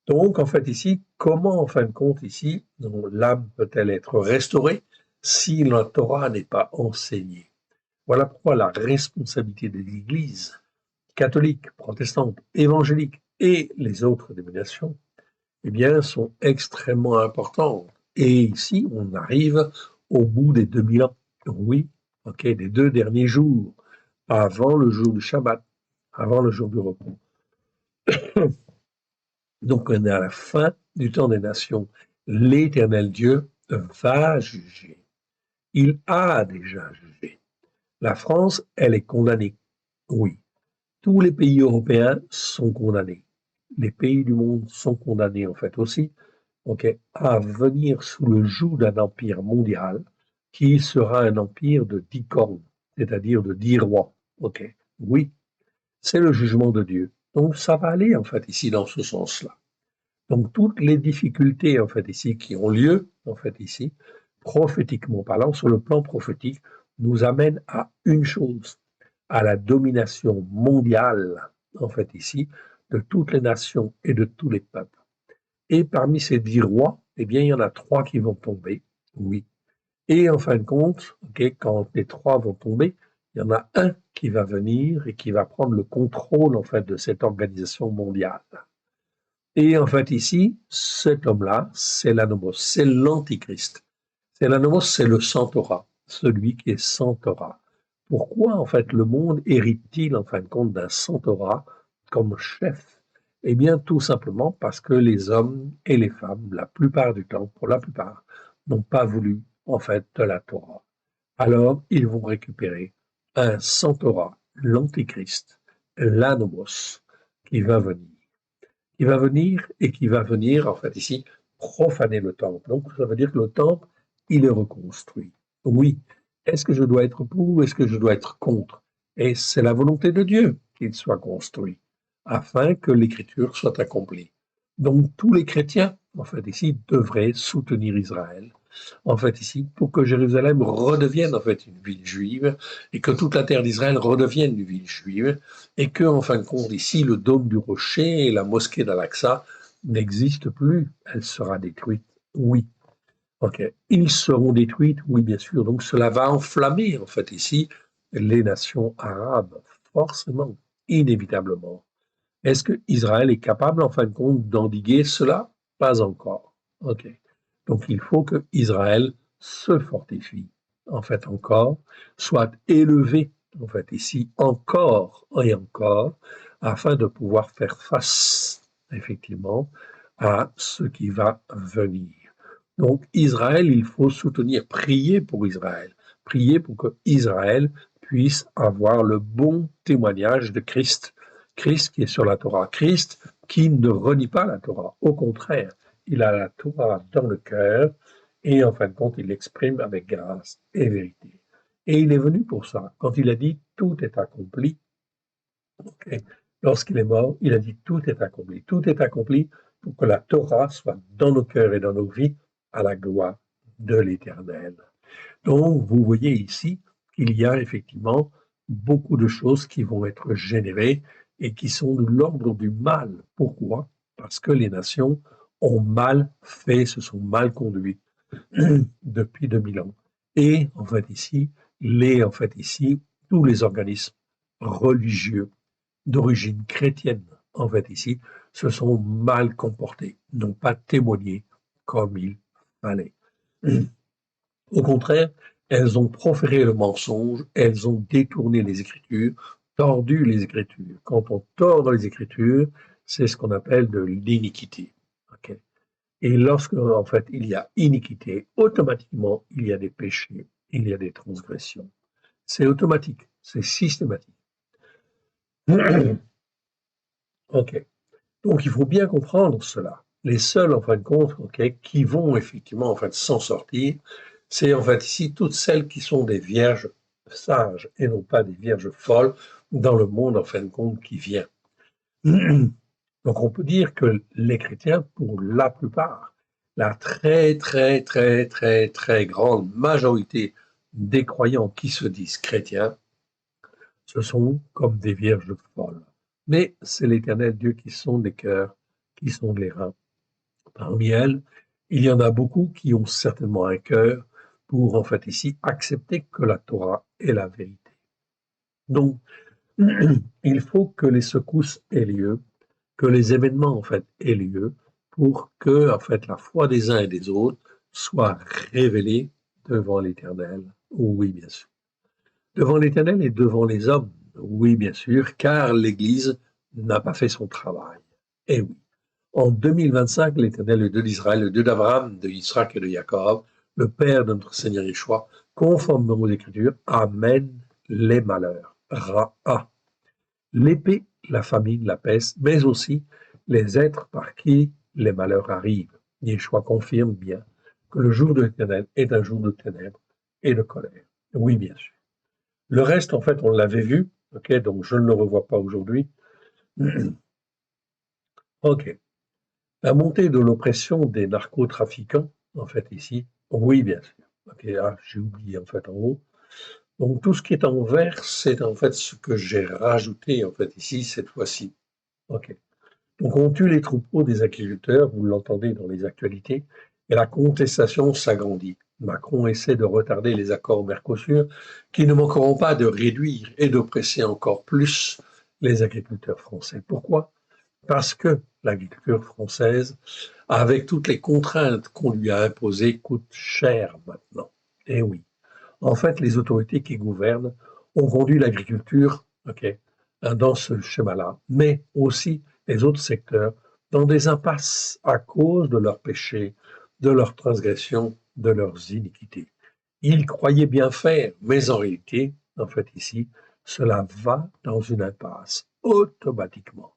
Donc, en fait, ici, comment, en fin de compte, ici, l'âme peut-elle être restaurée si la Torah n'est pas enseignée? Voilà pourquoi la responsabilité de l'Église catholique, protestante, évangélique et les autres dénominations, eh bien, sont extrêmement importantes. Et ici, on arrive au bout des 2000 ans. Oui, des 2 derniers jours, avant le jour du Shabbat, avant le jour du repos. Donc, on est à la fin du temps des nations. L'Éternel Dieu va juger. Il a déjà jugé. La France, elle est condamnée. Oui. Tous les pays européens sont condamnés. Les pays du monde sont condamnés, en fait, aussi, à venir sous le joug d'un empire mondial qui sera un empire de 10 cornes, c'est-à-dire de 10 rois. Oui, c'est le jugement de Dieu. Donc, ça va aller, en fait, ici, dans ce sens-là. Donc, toutes les difficultés, en fait, ici, qui ont lieu, en fait, ici, prophétiquement parlant, sur le plan prophétique, nous amènent à une chose, à la domination mondiale, en fait, ici, de toutes les nations et de tous les peuples. Et parmi ces 10 rois, eh bien, il y en a 3 qui vont tomber. Oui. Et en fin de compte, quand les 3 vont tomber, il y en a un qui va venir et qui va prendre le contrôle, en fait, de cette organisation mondiale. Et en fait, ici, cet homme-là, c'est l'Anomos, c'est l'Antichrist. C'est l'Anomos, c'est le Centaure, celui qui est Centaure. Pourquoi, en fait, le monde hérite-t-il, en fin de compte, d'un Centaure comme chef? Eh bien, tout simplement parce que les hommes et les femmes, la plupart du temps, pour la plupart, n'ont pas voulu, en fait, de la Torah. Alors, ils vont récupérer un Centaure, l'Antichrist, l'Anomos, qui va venir qui va venir, en fait, ici, profaner le temple. Donc, ça veut dire que le temple, il est reconstruit. Oui. Est-ce que je dois être pour ou est-ce que je dois être contre? Et c'est la volonté de Dieu qu'il soit construit, afin que l'écriture soit accomplie. Donc, tous les chrétiens, en fait, ici, devraient soutenir Israël, en fait, ici, pour que Jérusalem redevienne, en fait, une ville juive, et que toute la terre d'Israël redevienne une ville juive, et que, en fin de compte, ici, le dôme du rocher et la mosquée d'Al-Aqsa n'existent plus. Elle sera détruite, oui. Ok. Ils seront détruits, oui, bien sûr. Donc, cela va enflammer, en fait, ici, les nations arabes, forcément, inévitablement. Est-ce que Israël est capable, en fin de compte, d'endiguer cela? Pas encore. Ok. Donc, il faut que Israël se fortifie, en fait, encore, soit élevé, en fait, ici, encore et encore, afin de pouvoir faire face, effectivement, à ce qui va venir. Donc, Israël, il faut soutenir, prier pour Israël, prier pour que Israël puisse avoir le bon témoignage de Christ. Christ qui est sur la Torah, Christ qui ne renie pas la Torah, au contraire, il a la Torah dans le cœur et en fin de compte, il l'exprime avec grâce et vérité. Et il est venu pour ça. Quand il a dit tout est accompli, okay, lorsqu'il est mort, il a dit tout est accompli. Tout est accompli pour que la Torah soit dans nos cœurs et dans nos vies à la gloire de l'Éternel. Donc, vous voyez ici qu'il y a effectivement beaucoup de choses qui vont être générées et qui sont de l'ordre du mal. Pourquoi? Parce que les nations ont mal fait, se sont mal conduites depuis 2000 ans. Et en fait ici, tous les organismes religieux d'origine chrétienne, en fait ici, se sont mal comportés, n'ont pas témoigné comme il fallait. Au contraire, elles ont proféré le mensonge, elles ont détourné les Écritures, tordu les Écritures. Quand on tord dans les Écritures, c'est ce qu'on appelle de l'iniquité. Okay? Et lorsque, en fait, il y a iniquité, automatiquement, il y a des péchés, il y a des transgressions. C'est automatique, c'est systématique. Ok. Donc, il faut bien comprendre cela. Les seuls, en fin de compte, qui vont effectivement, en fait, s'en sortir, c'est, en fait, ici, toutes celles qui sont des vierges sages et non pas des vierges folles dans le monde, en fin de compte, qui vient. Donc, on peut dire que les chrétiens, pour la plupart, la très, très, très, très, très grande majorité des croyants qui se disent chrétiens, ce sont comme des vierges folles. Mais c'est l'Éternel Dieu qui sonde les cœurs, qui sonde les reins. Parmi elles, il y en a beaucoup qui ont certainement un cœur pour, en fait, ici, accepter que la Torah est la vérité. Donc, il faut que les secousses aient lieu, que les événements, en fait, aient lieu pour que, en fait, la foi des uns et des autres soit révélée devant l'Éternel. Oui, bien sûr. Devant l'Éternel et devant les hommes. Oui, bien sûr, car l'Église n'a pas fait son travail. Eh oui. En 2025, l'Éternel, le Dieu d'Israël, le Dieu d'Abraham, de Isaac et de Jacob, le Père de notre Seigneur Yeshua, conformément aux Écritures, amène les malheurs. Ra'a. L'épée, la famine, la peste, mais aussi les êtres par qui les malheurs arrivent. Yeshua confirme bien que le jour de l'Éternel est un jour de ténèbres et de colère. Oui, bien sûr. Le reste, en fait, on l'avait vu, donc je ne le revois pas aujourd'hui. Ok. La montée de l'oppression des narcotrafiquants, en fait, ici, oui, bien sûr. Ok, j'ai oublié, en fait, en haut. Donc, tout ce qui est en vert, c'est en fait ce que j'ai rajouté, en fait, ici, cette fois-ci. Ok. Donc on tue les troupeaux des agriculteurs, vous l'entendez dans les actualités, et la contestation s'agrandit. Macron essaie de retarder les accords Mercosur qui ne manqueront pas de réduire et d'oppresser encore plus les agriculteurs français. Pourquoi? Parce que l'agriculture française, avec toutes les contraintes qu'on lui a imposées, coûte cher maintenant. Et oui, en fait, les autorités qui gouvernent ont conduit l'agriculture, dans ce schéma-là, mais aussi les autres secteurs dans des impasses à cause de leurs péchés, de leurs transgressions, de leurs iniquités. Ils croyaient bien faire, mais en réalité, ici, cela va dans une impasse automatiquement.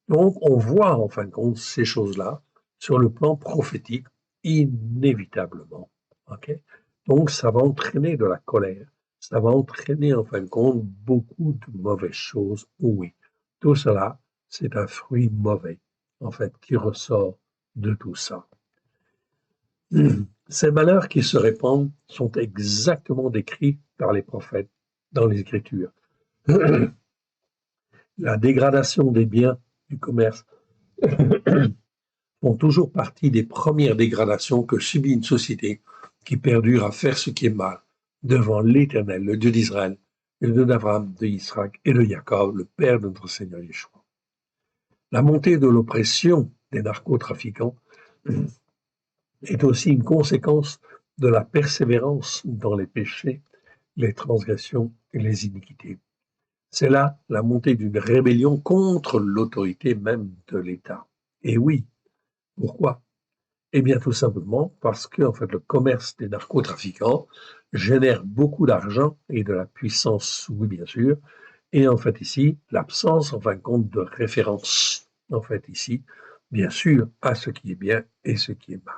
Donc, on voit en fin de compte ces choses-là sur le plan prophétique inévitablement. Okay. Donc, ça va entraîner de la colère, ça va entraîner en fin de compte beaucoup de mauvaises choses. Oui, tout cela, c'est un fruit mauvais, en fait, qui ressort de tout ça. Ces malheurs qui se répandent sont exactement décrits par les prophètes dans les Écritures. La dégradation des biens du commerce font toujours partie des premières dégradations que subit une société qui perdure à faire ce qui est mal devant l'Éternel, le Dieu d'Israël, le Dieu d'Abraham, de Isaac et de Jacob, le Père de notre Seigneur Yeshua. La montée de l'oppression des narcotrafiquants est aussi une conséquence de la persévérance dans les péchés, les transgressions et les iniquités. C'est là la montée d'une rébellion contre l'autorité même de l'État. Et oui, pourquoi? Eh bien, tout simplement parce que, en fait, le commerce des narcotrafiquants génère beaucoup d'argent et de la puissance, oui, bien sûr. Et en fait, ici, l'absence, en fin de compte, de référence, en fait, ici, bien sûr, à ce qui est bien et ce qui est mal.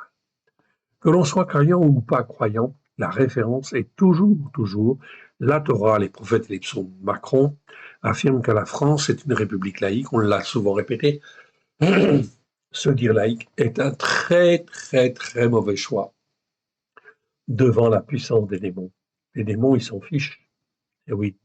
Que l'on soit croyant ou pas croyant, la référence est toujours la Torah, les prophètes et les psaumes. Macron affirme que la France est une république laïque, on l'a souvent répété. Se dire laïque est un très mauvais choix devant la puissance des démons. Les démons, ils s'en fichent. Et oui.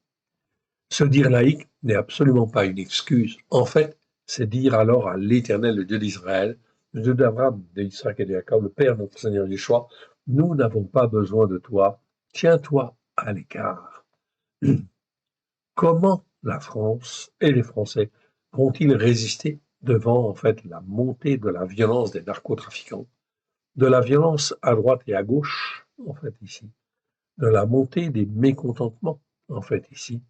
Se dire laïque n'est absolument pas une excuse. En fait, c'est dire alors à l'Éternel, le Dieu d'Israël, le Dieu d'Abraham, d'Isaac et de Jacob, le Père de notre Seigneur Yeshua, nous n'avons pas besoin de toi. Tiens-toi à l'écart. Comment la France et les Français vont-ils résister devant, en fait, la montée de la violence des narcotrafiquants, de la violence à droite et à gauche, en fait, ici, de la montée des mécontentements, en fait, ici,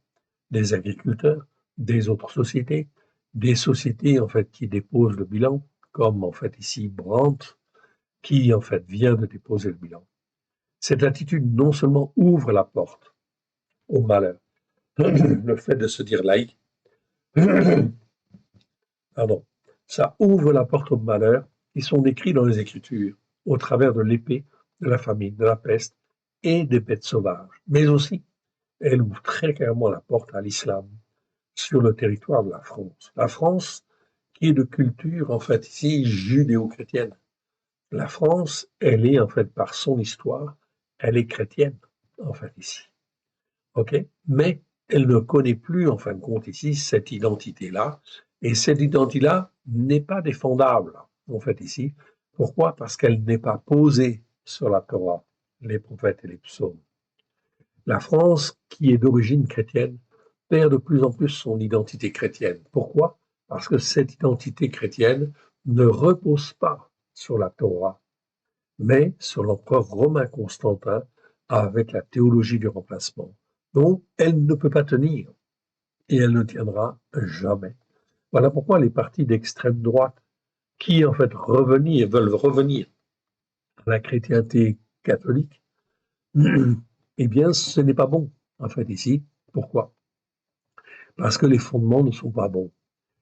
des agriculteurs, des autres sociétés, des sociétés, en fait, qui déposent le bilan, comme, en fait, ici, Brandt, qui, en fait, vient de déposer le bilan. Cette attitude, non seulement ouvre la porte au malheur, le fait de se dire laïque, pardon, ça ouvre la porte aux malheurs qui sont décrits dans les Écritures, au travers de l'épée, de la famine, de la peste et des bêtes sauvages. Mais aussi, elle ouvre très clairement la porte à l'islam sur le territoire de la France. La France, qui est de culture, en fait, ici, judéo-chrétienne. La France, elle est, en fait, par son histoire, elle est chrétienne, en fait, ici. OK? Mais elle ne connaît plus, en fin de compte, ici, cette identité-là. Et cette identité-là n'est pas défendable, en fait, ici. Pourquoi? Parce qu'elle n'est pas posée sur la Torah, les prophètes et les psaumes. La France, qui est d'origine chrétienne, perd de plus en plus son identité chrétienne. Pourquoi? Parce que cette identité chrétienne ne repose pas sur la Torah, mais sur l'empereur romain Constantin avec la théologie du remplacement. Donc, elle ne peut pas tenir et elle ne tiendra jamais. Voilà pourquoi les partis d'extrême droite qui, en fait, veulent revenir à la chrétienté catholique, eh bien, ce n'est pas bon, en fait, ici. Pourquoi? Parce que les fondements ne sont pas bons.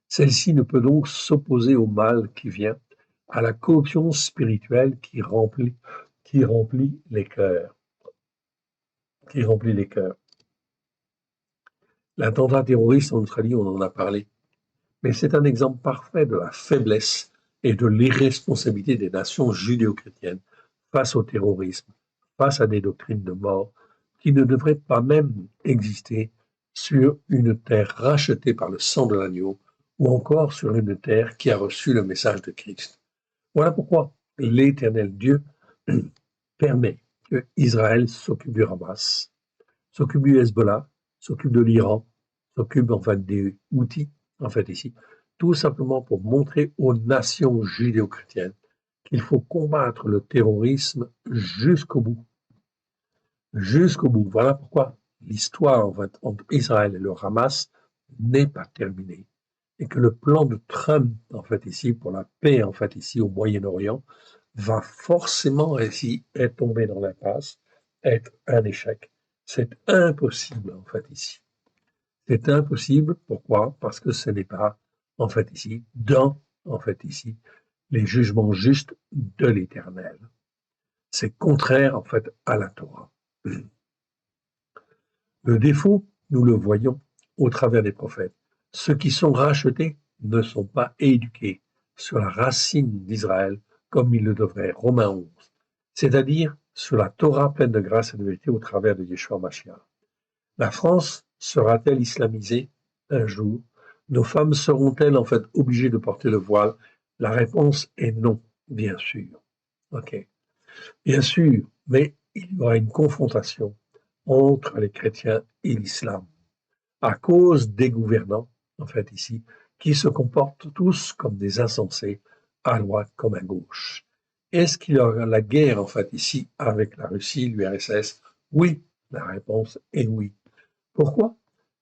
Celle-ci ne peut donc s'opposer au mal qui vient, à la corruption spirituelle qui remplit les cœurs. L'attentat terroriste en Australie, on en a parlé. Mais c'est un exemple parfait de la faiblesse et de l'irresponsabilité des nations judéo-chrétiennes face au terrorisme, face à des doctrines de mort qui ne devraient pas même exister sur une terre rachetée par le sang de l'agneau ou encore sur une terre qui a reçu le message de Christ. Voilà pourquoi l'Éternel Dieu permet que Israël s'occupe du Hamas, s'occupe du Hezbollah, s'occupe de l'Iran, s'occupe en fait des outils, en fait ici, tout simplement pour montrer aux nations judéo-chrétiennes qu'il faut combattre le terrorisme jusqu'au bout. Jusqu'au bout. Voilà pourquoi l'histoire en fait, entre Israël et le Hamas n'est pas terminée. Et que le plan de Trump, en fait, ici, pour la paix, en fait, ici, au Moyen-Orient, va forcément ici être tombé dans l'impasse, être un échec. C'est impossible, en fait, ici. C'est impossible. Pourquoi? Parce que ce n'est pas, en fait, ici, en fait, ici, les jugements justes de l'Éternel. C'est contraire, en fait, à la Torah. Le défaut, nous le voyons au travers des prophètes. Ceux qui sont rachetés ne sont pas éduqués sur la racine d'Israël comme ils le devraient. Romains 11. C'est-à-dire sur la Torah pleine de grâce et de vérité au travers de Yeshua Mashiach. La France sera-t-elle islamisée un jour? Nos femmes seront-elles en fait obligées de porter le voile? La réponse est non, bien sûr. Ok, bien sûr, mais il y aura une confrontation entre les chrétiens et l'islam à cause des gouvernants, en fait ici, qui se comportent tous comme des insensés, à droite comme à gauche. Est-ce qu'il y aura la guerre, en fait, ici, avec la Russie, l'URSS? Oui, la réponse est oui. Pourquoi?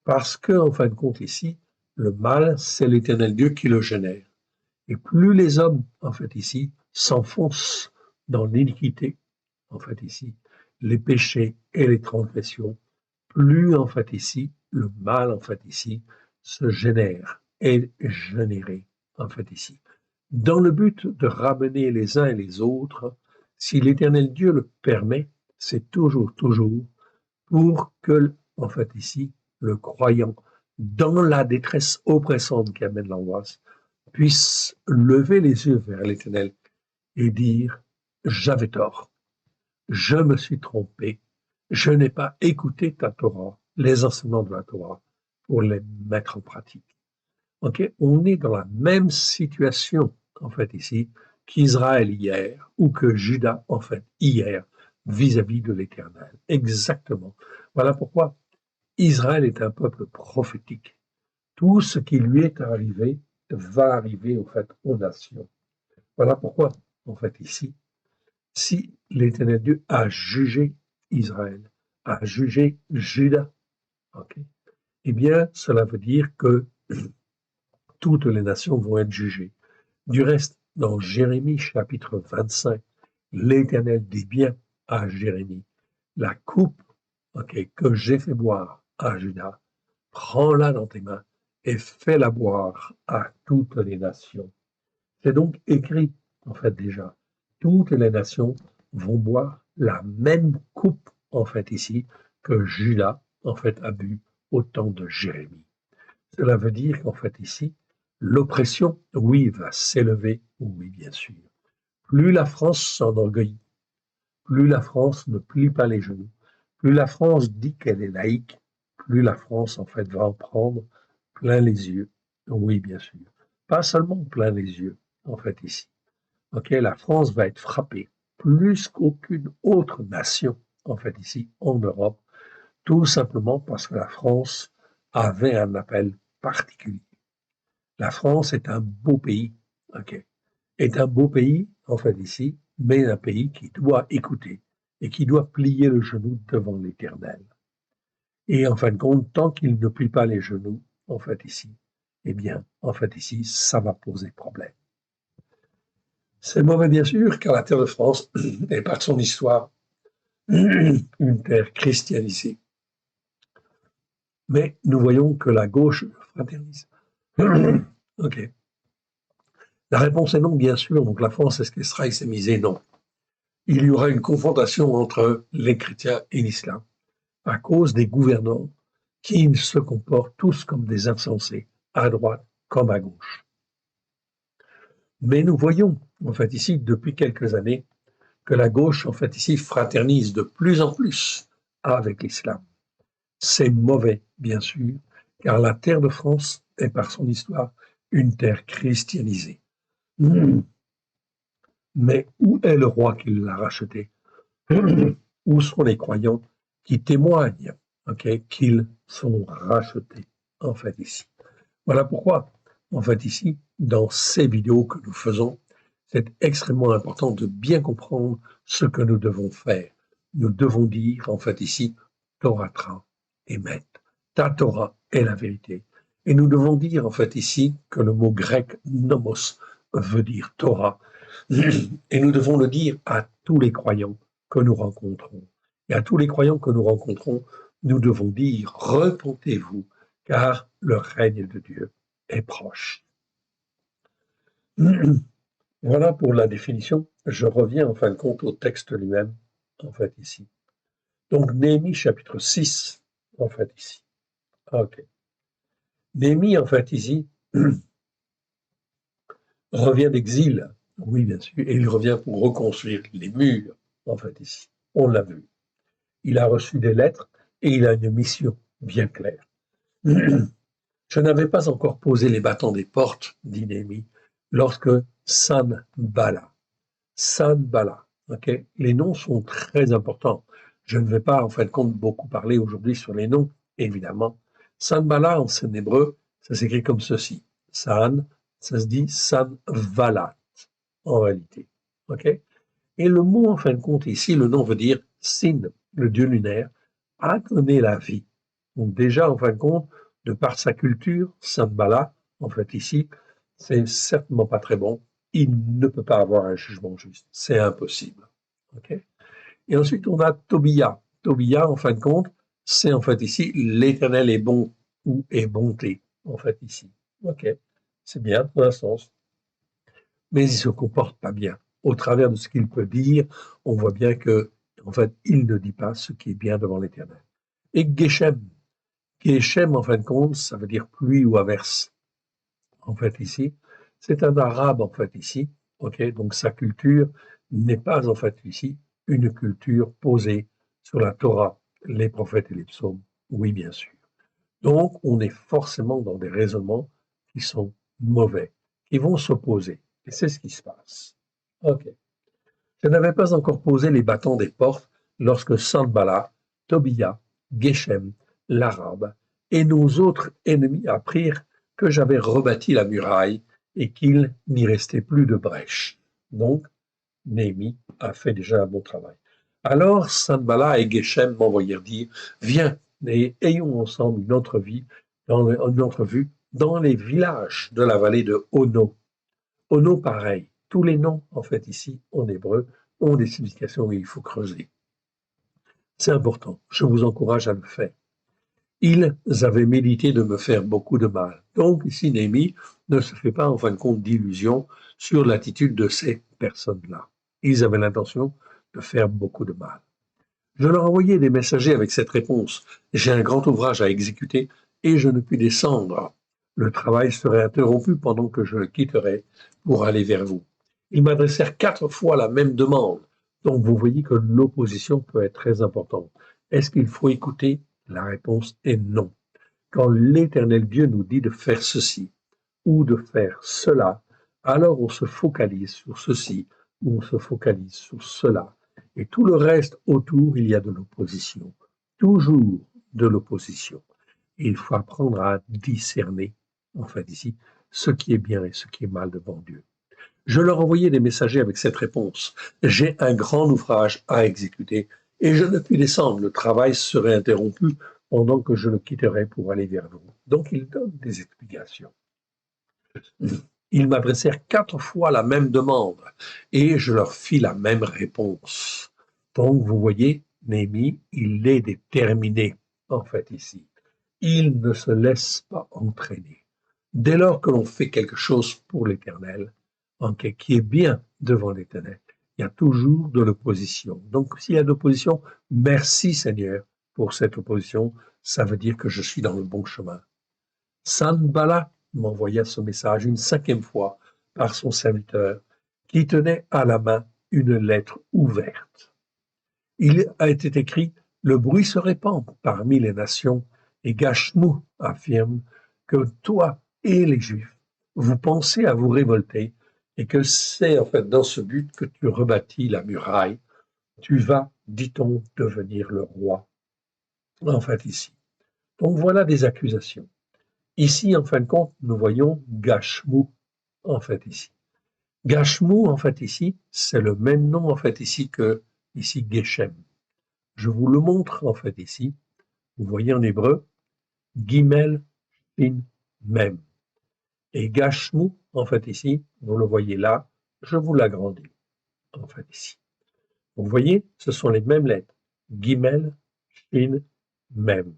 Parce que, en fin de compte, ici, le mal, c'est l'Éternel Dieu qui le génère. Et plus les hommes, en fait, ici, s'enfoncent dans l'iniquité, en fait, ici, les péchés et les transgressions, plus, en fait, ici, le mal, en fait, ici, se génère, est généré, en fait, ici. Dans le but de ramener les uns et les autres, si l'Éternel Dieu le permet, c'est toujours pour que, en fait, ici, le croyant, dans la détresse oppressante qui amène l'angoisse, puisse lever les yeux vers l'Éternel et dire, j'avais tort, je me suis trompé, je n'ai pas écouté ta Torah, les enseignements de la Torah, pour les mettre en pratique. Ok, on est dans la même situation, en fait, ici, qu'Israël hier, ou que Juda, en fait, hier, vis-à-vis de l'Éternel. Exactement. Voilà pourquoi Israël est un peuple prophétique. Tout ce qui lui est arrivé va arriver, en fait, aux nations. Voilà pourquoi, en fait, ici, si l'Éternel Dieu a jugé Israël, a jugé Juda, okay, eh bien, cela veut dire que toutes les nations vont être jugées. Du reste, dans Jérémie chapitre 25, l'Éternel dit bien à Jérémie, la coupe que j'ai fait boire à Juda, prends-la dans tes mains et fais-la boire à toutes les nations. C'est donc écrit, en fait, déjà. Toutes les nations vont boire la même coupe, en fait, ici, que Juda, en fait, a bu au temps de Jérémie. Cela veut dire qu'en fait, ici, l'oppression, oui, va s'élever, oui, bien sûr. Plus la France s'enorgueillit, plus la France ne plie pas les genoux, plus la France dit qu'elle est laïque, plus la France, en fait, va en prendre plein les yeux, oui, bien sûr. Pas seulement plein les yeux, en fait, ici. Ok, la France va être frappée plus qu'aucune autre nation, en fait, ici, en Europe, tout simplement parce que la France avait un appel particulier. La France est un beau pays, ok, est un beau pays, en fait, ici, mais un pays qui doit écouter et qui doit plier le genou devant l'Éternel. Et en fin de compte, tant qu'il ne plie pas les genoux, en fait, ici, eh bien, en fait, ici, ça va poser problème. C'est mauvais, bien sûr, car la terre de France est par son histoire une terre christianisée. Mais nous voyons que la gauche fraternise. Ok. La réponse est non, bien sûr. Donc la France, est-ce qu'elle sera islamisée? Non. Il y aura une confrontation entre les chrétiens et l'islam à cause des gouvernants qui se comportent tous comme des insensés, à droite comme à gauche. Mais nous voyons, en fait, ici, depuis quelques années, que la gauche, en fait, ici, fraternise de plus en plus avec l'islam. C'est mauvais, bien sûr, car la terre de France est par son histoire une terre christianisée. Mais où est le roi qui l'a racheté? Où sont les croyants qui témoignent, qu'ils sont rachetés, en fait, ici? Voilà pourquoi, en fait, ici, dans ces vidéos que nous faisons, c'est extrêmement important de bien comprendre ce que nous devons faire. Nous devons dire, en fait, ici, Torah Emet. Ta Torah est la vérité. Et nous devons dire, en fait, ici, que le mot grec nomos veut dire Torah. Et nous devons le dire à tous les croyants que nous rencontrons. Et à tous les croyants que nous rencontrons, nous devons dire, repentez-vous, car le règne de Dieu est proche. Voilà pour la définition. Je reviens en fin de compte au texte lui-même, en fait, ici. Donc, Néhémie, chapitre 6, en fait, ici. OK. Néhémie, en fait, ici, revient d'exil. Oui, bien sûr. Et il revient pour reconstruire les murs, en fait, ici. On l'a vu. Il a reçu des lettres et il a une mission bien claire. Je n'avais pas encore posé les battants des portes, dit Néhémie, lorsque Sanballat, ok, les noms sont très importants. Je ne vais pas, en fin de compte, beaucoup parler aujourd'hui sur les noms, évidemment. Sanballat, en hébreu, ça s'écrit comme ceci. San, ça se dit Sanvallat, en réalité. Ok? Et le mot, en fin de compte, ici, le nom veut dire Sin, le dieu lunaire, a donné la vie. Donc déjà, en fin de compte, de par sa culture, Sanballat, en fait ici, c'est certainement pas très bon. Il ne peut pas avoir un jugement juste. C'est impossible. Okay. Et ensuite, on a Tobia. Tobia, en fin de compte, c'est en fait ici, l'Éternel est bon ou est bonté, en fait ici. Ok, c'est bien dans un sens. Mais il se comporte pas bien. Au travers de ce qu'il peut dire, on voit bien que, en fait, il ne dit pas ce qui est bien devant l'Éternel. Et Geshem, en fin de compte, ça veut dire pluie ou averse. En fait, ici, c'est un arabe, en fait, ici. Ok, donc sa culture n'est pas, en fait, ici, une culture posée sur la Torah, les prophètes et les psaumes. Oui, bien sûr. Donc, on est forcément dans des raisonnements qui sont mauvais, qui vont s'opposer. Et c'est ce qui se passe. Ok. Je n'avais pas encore posé les bâtons des portes lorsque Sanballat, Tobia, Geshem, l'Arabe et nos autres ennemis apprirent que j'avais rebâti la muraille et qu'il n'y restait plus de brèche. Donc, Néhémie a fait déjà un bon travail. Alors Sanballat et Geshem m'envoyèrent dire, viens et ayons ensemble une entrevue dans les villages de la vallée de Ono. Ono, pareil. Tous les noms, en fait, ici, en hébreu, ont des significations et il faut creuser. C'est important. Je vous encourage à le faire. Ils avaient médité de me faire beaucoup de mal. Donc, ici, Néhémie ne se fait pas, en fin de compte, d'illusions sur l'attitude de ces personnes-là. Ils avaient l'intention de faire beaucoup de mal. Je leur envoyai des messagers avec cette réponse. J'ai un grand ouvrage à exécuter et je ne puis descendre. Le travail serait interrompu pendant que je le quitterais pour aller vers vous. Ils m'adressèrent 4 fois la même demande. Donc vous voyez que l'opposition peut être très importante. Est-ce qu'il faut écouter? La réponse est non. Quand l'Éternel Dieu nous dit de faire ceci ou de faire cela, alors on se focalise sur ceci ou on se focalise sur cela. Et tout le reste autour, il y a de l'opposition. Toujours de l'opposition. Il faut apprendre à discerner, en fait ici, ce qui est bien et ce qui est mal devant Dieu. Je leur envoyai des messagers avec cette réponse. J'ai un grand ouvrage à exécuter et je ne puis descendre. Le travail serait interrompu pendant que je le quitterai pour aller vers vous. Donc il donne des explications. Ils m'adressèrent 4 fois la même demande et je leur fis la même réponse. Donc vous voyez, Néhémie, il est déterminé, en fait, ici. Il ne se laisse pas entraîner. Dès lors que l'on fait quelque chose pour l'Éternel, qui est bien devant l'Éternel, il y a toujours de l'opposition. Donc s'il y a de l'opposition, merci Seigneur pour cette opposition, ça veut dire que je suis dans le bon chemin. Sanballat m'envoya ce message une 5e fois par son serviteur, qui tenait à la main une lettre ouverte. Il a été écrit, le bruit se répand parmi les nations, et Gashmu affirme que toi et les Juifs, vous pensez à vous révolter et que c'est en fait dans ce but que tu rebâtis la muraille. Tu vas, dit-on, devenir le roi. En fait, ici. Donc voilà des accusations. Ici, en fin de compte, nous voyons Gashmu, en fait, ici. Gashmu, en fait, ici, c'est le même nom, en fait, ici, que ici, Geshem. Je vous le montre, en fait, ici. Vous voyez en hébreu, Gimel, Shin, Mem. Et Gashmu, en fait, ici, vous le voyez là, je vous l'agrandis, en fait, ici. Vous voyez, ce sont les mêmes lettres. Gimel, Shin, Mem.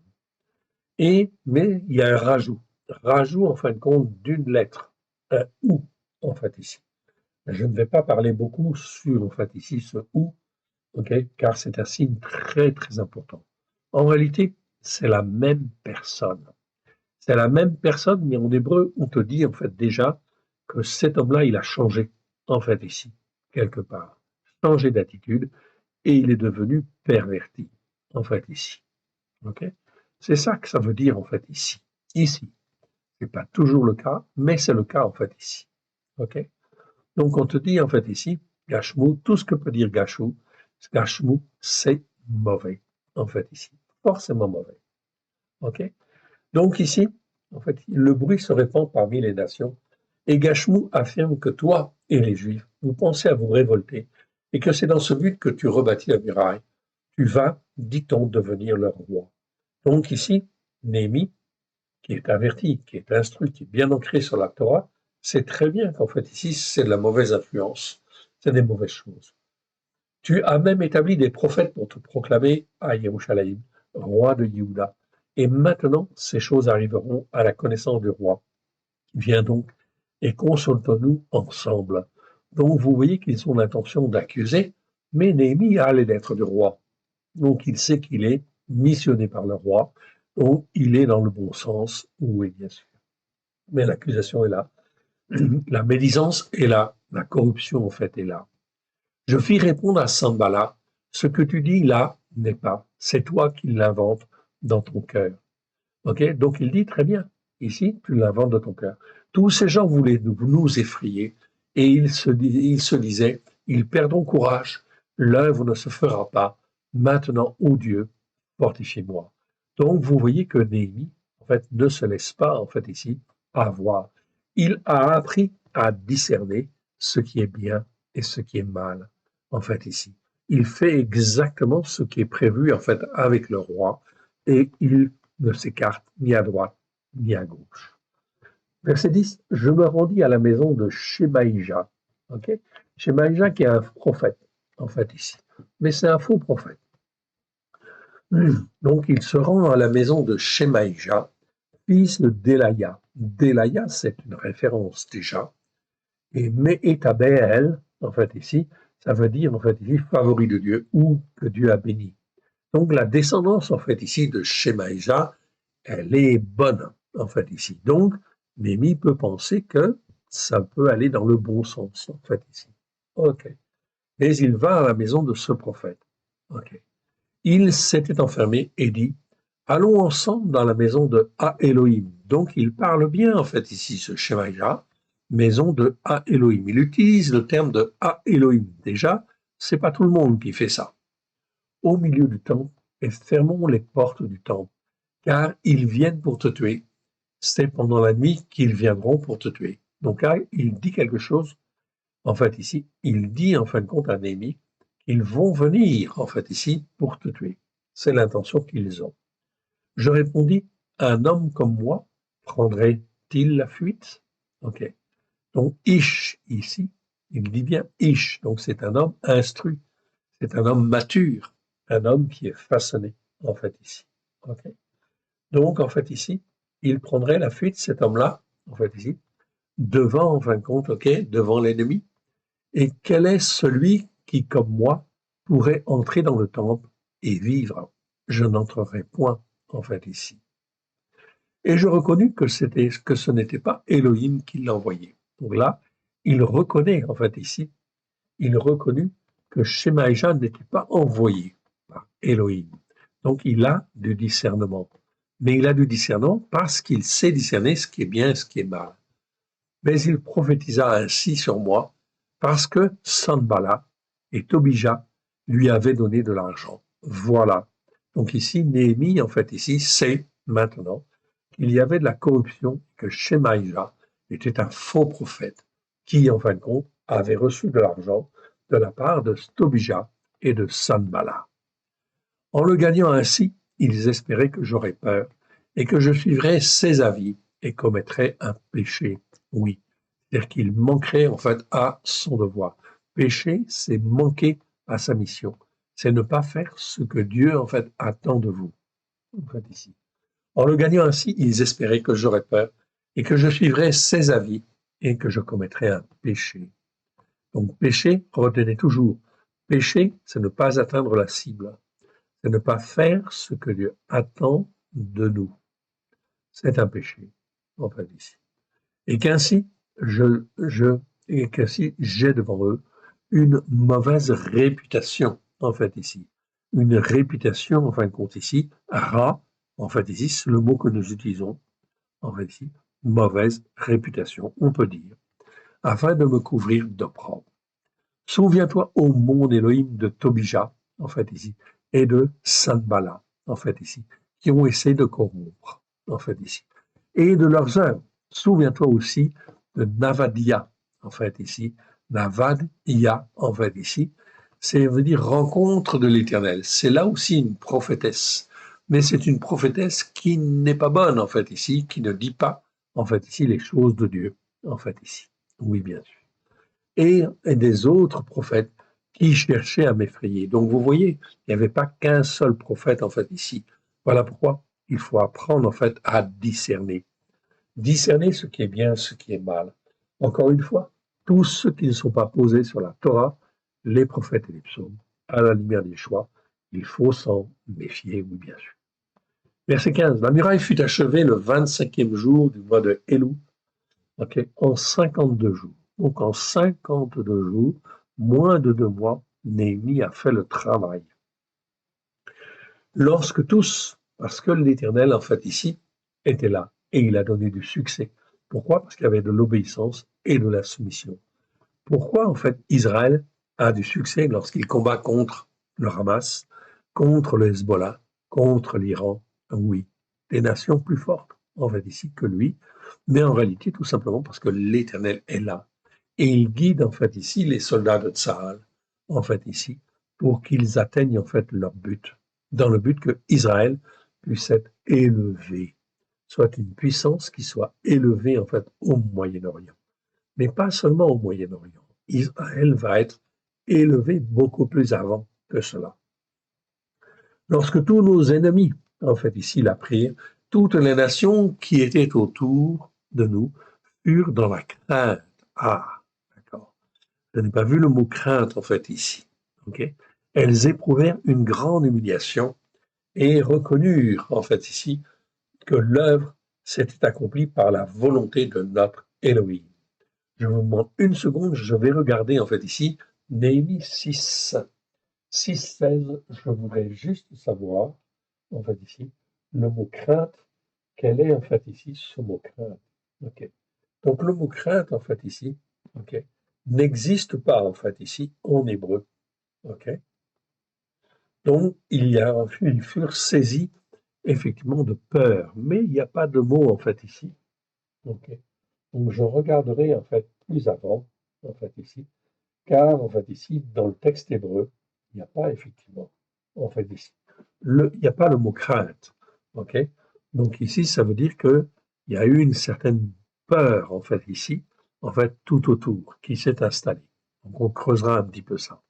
Mais il y a un rajout. Rajout, en fin de compte, d'une lettre. Un ou, en fait, ici. Je ne vais pas parler beaucoup sur, en fait, ici, ce ou, okay, car c'est un signe très, très important. En réalité, c'est la même personne. C'est la même personne, mais en hébreu, on te dit, en fait, déjà, que cet homme-là, il a changé, en fait, ici, quelque part. Changé d'attitude, et il est devenu perverti, en fait, ici. Okay? C'est ça que ça veut dire, en fait, ici. Ici. Ce n'est pas toujours le cas, mais c'est le cas, en fait, ici. Okay? Donc, on te dit, en fait, ici, Gashmu, tout ce que peut dire Gashmu, c'est mauvais, en fait, ici. Forcément mauvais. OK? Donc, ici, en fait, le bruit se répand parmi les nations, et Gashmu affirme que toi et les Juifs, vous pensez à vous révolter, et que c'est dans ce but que tu rebâtis la muraille. Tu vas, dit-on, devenir leur roi. Donc, ici, Néhémie, qui est averti, qui est instruit, qui est bien ancré sur la Torah, c'est très bien qu'en fait ici, c'est de la mauvaise influence, c'est des mauvaises choses. Tu as même établi des prophètes pour te proclamer à Yerushalayim, roi de Yehuda. Et maintenant, ces choses arriveront à la connaissance du roi. Viens donc et consultons-nous ensemble. Donc vous voyez qu'ils ont l'intention d'accuser, mais Néhémie a les lettres du roi. Donc il sait qu'il est missionné par le roi, donc il est dans le bon sens, oui bien sûr. Mais l'accusation est là, la médisance est là, la corruption en fait est là. Je fis répondre à Sanballat, ce que tu dis là n'est pas, c'est toi qui l'inventes dans ton cœur. Ok, donc il dit très bien, ici tu l'inventes dans ton cœur. Tous ces gens voulaient nous effrayer et ils se disaient, ils perdront courage, l'œuvre ne se fera pas. Maintenant, ô Dieu, fortifie-moi. Donc vous voyez que Néhémie, en fait, ne se laisse pas, en fait, ici, avoir. Il a appris à discerner ce qui est bien et ce qui est mal, en fait, ici. Il fait exactement ce qui est prévu, en fait, avec le roi, et il ne s'écarte ni à droite ni à gauche. Verset 10, je me rendis à la maison de Shemaïja. Okay, Shemaïja qui est un prophète, en fait, ici. Mais c'est un faux prophète. Donc, il se rend à la maison de Shemaïja, fils de Delaya. Delaya, c'est une référence déjà. Et Me'etabeel, en fait, ici, ça veut dire, en fait, ici, favori de Dieu ou que Dieu a béni. Donc, la descendance, en fait, ici, de Shemaïja, elle est bonne, en fait, ici. Donc, Néhémie peut penser que ça peut aller dans le bon sens, en fait, ici. OK. Mais il va à la maison de ce prophète. OK. Il s'était enfermé et dit, allons ensemble dans la maison de Ha-Elohim. Donc, il parle bien, en fait, ici, ce Shemaïja, maison de Ha-Elohim. Il utilise le terme de Ha-Elohim. Déjà, c'est pas tout le monde qui fait ça. Au milieu du temple, et fermons les portes du temple, car ils viennent pour te tuer. C'est pendant la nuit qu'ils viendront pour te tuer. Donc là, il dit quelque chose, en fait ici, il dit en fin de compte à Néhémie, ils vont venir, en fait ici, pour te tuer. C'est l'intention qu'ils ont. Je répondis, un homme comme moi prendrait-il la fuite? Ok. Donc Ish, ici, il dit bien Ish, donc c'est un homme instruit, c'est un homme mature, un homme qui est façonné, en fait ici. Ok. Donc, en fait, ici, il prendrait la fuite, cet homme-là, en fait, ici, devant, en fin de compte, ok, devant l'ennemi. Et quel est celui qui, comme moi, pourrait entrer dans le temple et vivre? Je n'entrerai point, en fait, ici. Et je reconnus que ce n'était pas Elohim qui l'envoyait. Donc là, il reconnaît, en fait, ici, il reconnut que Shemaïja n'était pas envoyé par Elohim. Donc, il a du discernement. Mais il a du discernement parce qu'il sait discerner ce qui est bien et ce qui est mal. Mais il prophétisa ainsi sur moi parce que Sanballat et Tobija lui avaient donné de l'argent. Voilà. Donc ici, Néhémie, en fait, ici, sait maintenant qu'il y avait de la corruption, que Shemaïja était un faux prophète qui, en fin de compte, avait reçu de l'argent de la part de Tobija et de Sanballat. En le gagnant ainsi, ils espéraient que j'aurais peur et que je suivrais ses avis et commettrais un péché. Oui, c'est-à-dire qu'il manquerait en fait à son devoir. Pécher, c'est manquer à sa mission. C'est ne pas faire ce que Dieu en fait attend de vous. En fait ici. En le gagnant ainsi, ils espéraient que j'aurais peur et que je suivrais ses avis et que je commettrais un péché. Donc péché, retenez toujours, péché, c'est ne pas atteindre la cible. C'est ne pas faire ce que Dieu attend de nous. C'est un péché, en fait, ici. Et qu'ainsi, j'ai devant eux une mauvaise réputation, en fait, ici. Une réputation, en fin de compte, ici, ra, en fait, ici, c'est le mot que nous utilisons, en fait, ici, mauvaise réputation, on peut dire, afin de me couvrir d'opprobre. Souviens-toi, ô mon Elohim, de Tobija, en fait ici, et de Sanballat, en fait ici, qui ont essayé de corrompre, en fait ici, et de leurs œuvres. Souviens-toi aussi de Navadia, en fait ici, Navadia, en fait ici, c'est veut dire rencontre de l'Éternel. C'est là aussi une prophétesse, mais c'est une prophétesse qui n'est pas bonne, en fait ici, qui ne dit pas, en fait ici, les choses de Dieu, en fait ici. Oui, bien sûr et des autres prophètes qui cherchaient à m'effrayer. Donc vous voyez, il n'y avait pas qu'un seul prophète en fait ici. Voilà pourquoi il faut apprendre en fait à discerner. Discerner ce qui est bien, ce qui est mal. Encore une fois, tous ceux qui ne sont pas posés sur la Torah, les prophètes et les psaumes, à la lumière des choix, il faut s'en méfier, oui bien sûr. Verset 15. La muraille fut achevée le 25e jour du mois de Elou, en 52 jours. Donc en 52 jours, moins de 2 mois, Néhémie a fait le travail. Lorsque tous, parce que l'Éternel, en fait, ici, était là, et il a donné du succès. Pourquoi? Parce qu'il y avait de l'obéissance et de la soumission. Pourquoi, en fait, Israël a du succès lorsqu'il combat contre le Hamas, contre le Hezbollah, contre l'Iran? Oui, des nations plus fortes, en fait, ici, que lui, mais en réalité, tout simplement parce que l'Éternel est là. Et il guide, en fait, ici, les soldats de Tsahal, en fait, ici, pour qu'ils atteignent, en fait, leur but, dans le but que Israël puisse être élevé, soit une puissance qui soit élevée, en fait, au Moyen-Orient. Mais pas seulement au Moyen-Orient. Israël va être élevé beaucoup plus avant que cela. Lorsque tous nos ennemis, en fait, ici, la prirent, toutes les nations qui étaient autour de nous furent dans la crainte. Ah, d'accord. Je n'ai pas vu le mot crainte, en fait, ici. Okay? Elles éprouvèrent une grande humiliation et reconnurent, en fait, ici, que l'œuvre s'était accomplie par la volonté de notre Elohim. Je vous demande une seconde, je vais regarder, en fait, ici, Néhémie 6, 16, je voudrais juste savoir, en fait, ici, le mot crainte, quel est, en fait, ici, ce mot crainte. OK. Donc, le mot crainte, en fait, ici, OK, n'existe pas, en fait, ici, en hébreu. OK. Donc, ils furent saisis, effectivement, de peur, mais il n'y a pas de mot, en fait, ici. OK. Donc, je regarderai, en fait, plus avant, en fait, ici, car, en fait, ici, dans le texte hébreu, il n'y a pas, effectivement, en fait, ici, il n'y a pas le mot crainte. OK? Donc, ici, ça veut dire qu'il y a eu une certaine peur, en fait, ici, en fait, tout autour, qui s'est installée. Donc, on creusera un petit peu ça.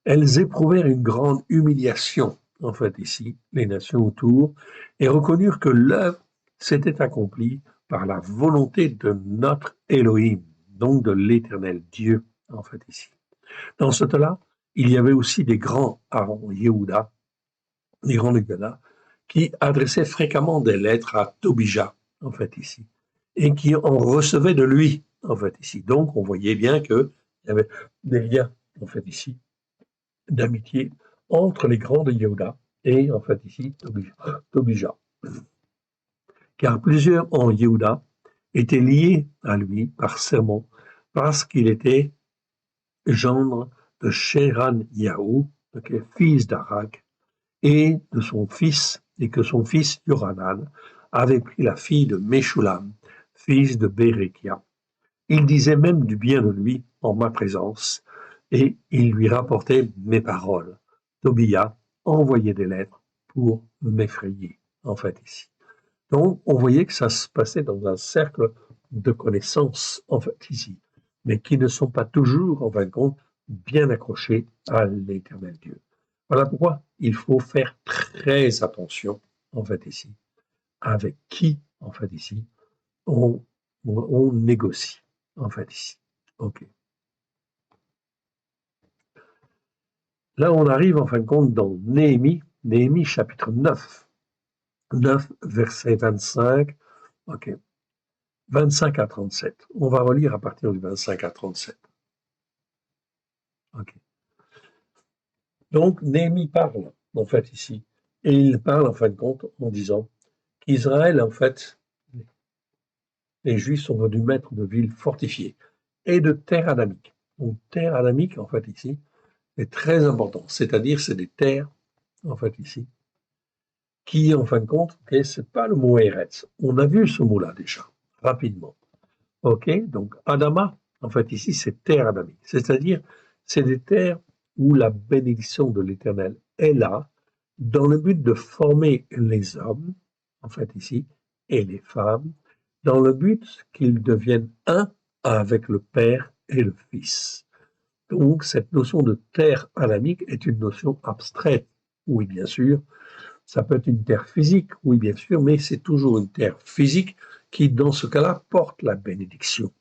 Elles éprouvèrent une grande humiliation, en fait, ici, les nations autour, et reconnurent que l'œuvre s'était accomplie par la volonté de notre Elohim, donc de l'éternel Dieu, en fait, ici. Dans ce temps-là, il y avait aussi des grands Aaron, Yehuda, des grands de Ghana, qui adressaient fréquemment des lettres à Tobija, en fait, ici, et qui en recevaient de lui, en fait, ici. Donc, on voyait bien qu'il y avait des liens, en fait, ici, d'amitié entre les grands de Yehuda et, en fait, ici, Tobija. Car plusieurs en Yehuda était lié à lui par serment, parce qu'il était gendre de Sheran Yahou, fils d'Arak, et que son fils Yohanan avait pris la fille de Meshulam, fils de Bérékia. Il disait même du bien de lui en ma présence, et il lui rapportait mes paroles. Tobia envoyait des lettres pour m'effrayer, en fait, ici. Donc, on voyait que ça se passait dans un cercle de connaissances, en fait, ici, mais qui ne sont pas toujours, en fin de compte, bien accrochés à l'éternel Dieu. Voilà pourquoi il faut faire très attention, en fait, ici, avec qui, en fait, ici, on, on négocie, en fait, ici. OK. Là, on arrive, en fin de compte, dans Néhémie chapitre 9, verset 25, OK, 25 à 37. On va relire à partir du 25 à 37. OK. Donc, Néhémie parle, en fait, ici, et il parle, en fin de compte, en disant qu'Israël, en fait, les Juifs sont venus mettre de villes fortifiées et de terres adamiques. Donc, terres adamiques, en fait, ici, est très important. C'est-à-dire, c'est des terres, en fait, ici, qui, en fin de compte, okay, c'est pas le mot Eretz. On a vu ce mot-là déjà, rapidement. OK? Donc, Adama, en fait, ici, c'est terre adamique. C'est-à-dire, c'est des terres où la bénédiction de l'Éternel est là, dans le but de former les hommes, en fait, ici, et les femmes, dans le but qu'ils deviennent un avec le Père et le Fils. Donc, cette notion de terre adamique est une notion abstraite. Oui, bien sûr, ça peut être une terre physique, oui, bien sûr, mais c'est toujours une terre physique qui, dans ce cas-là, porte la bénédiction.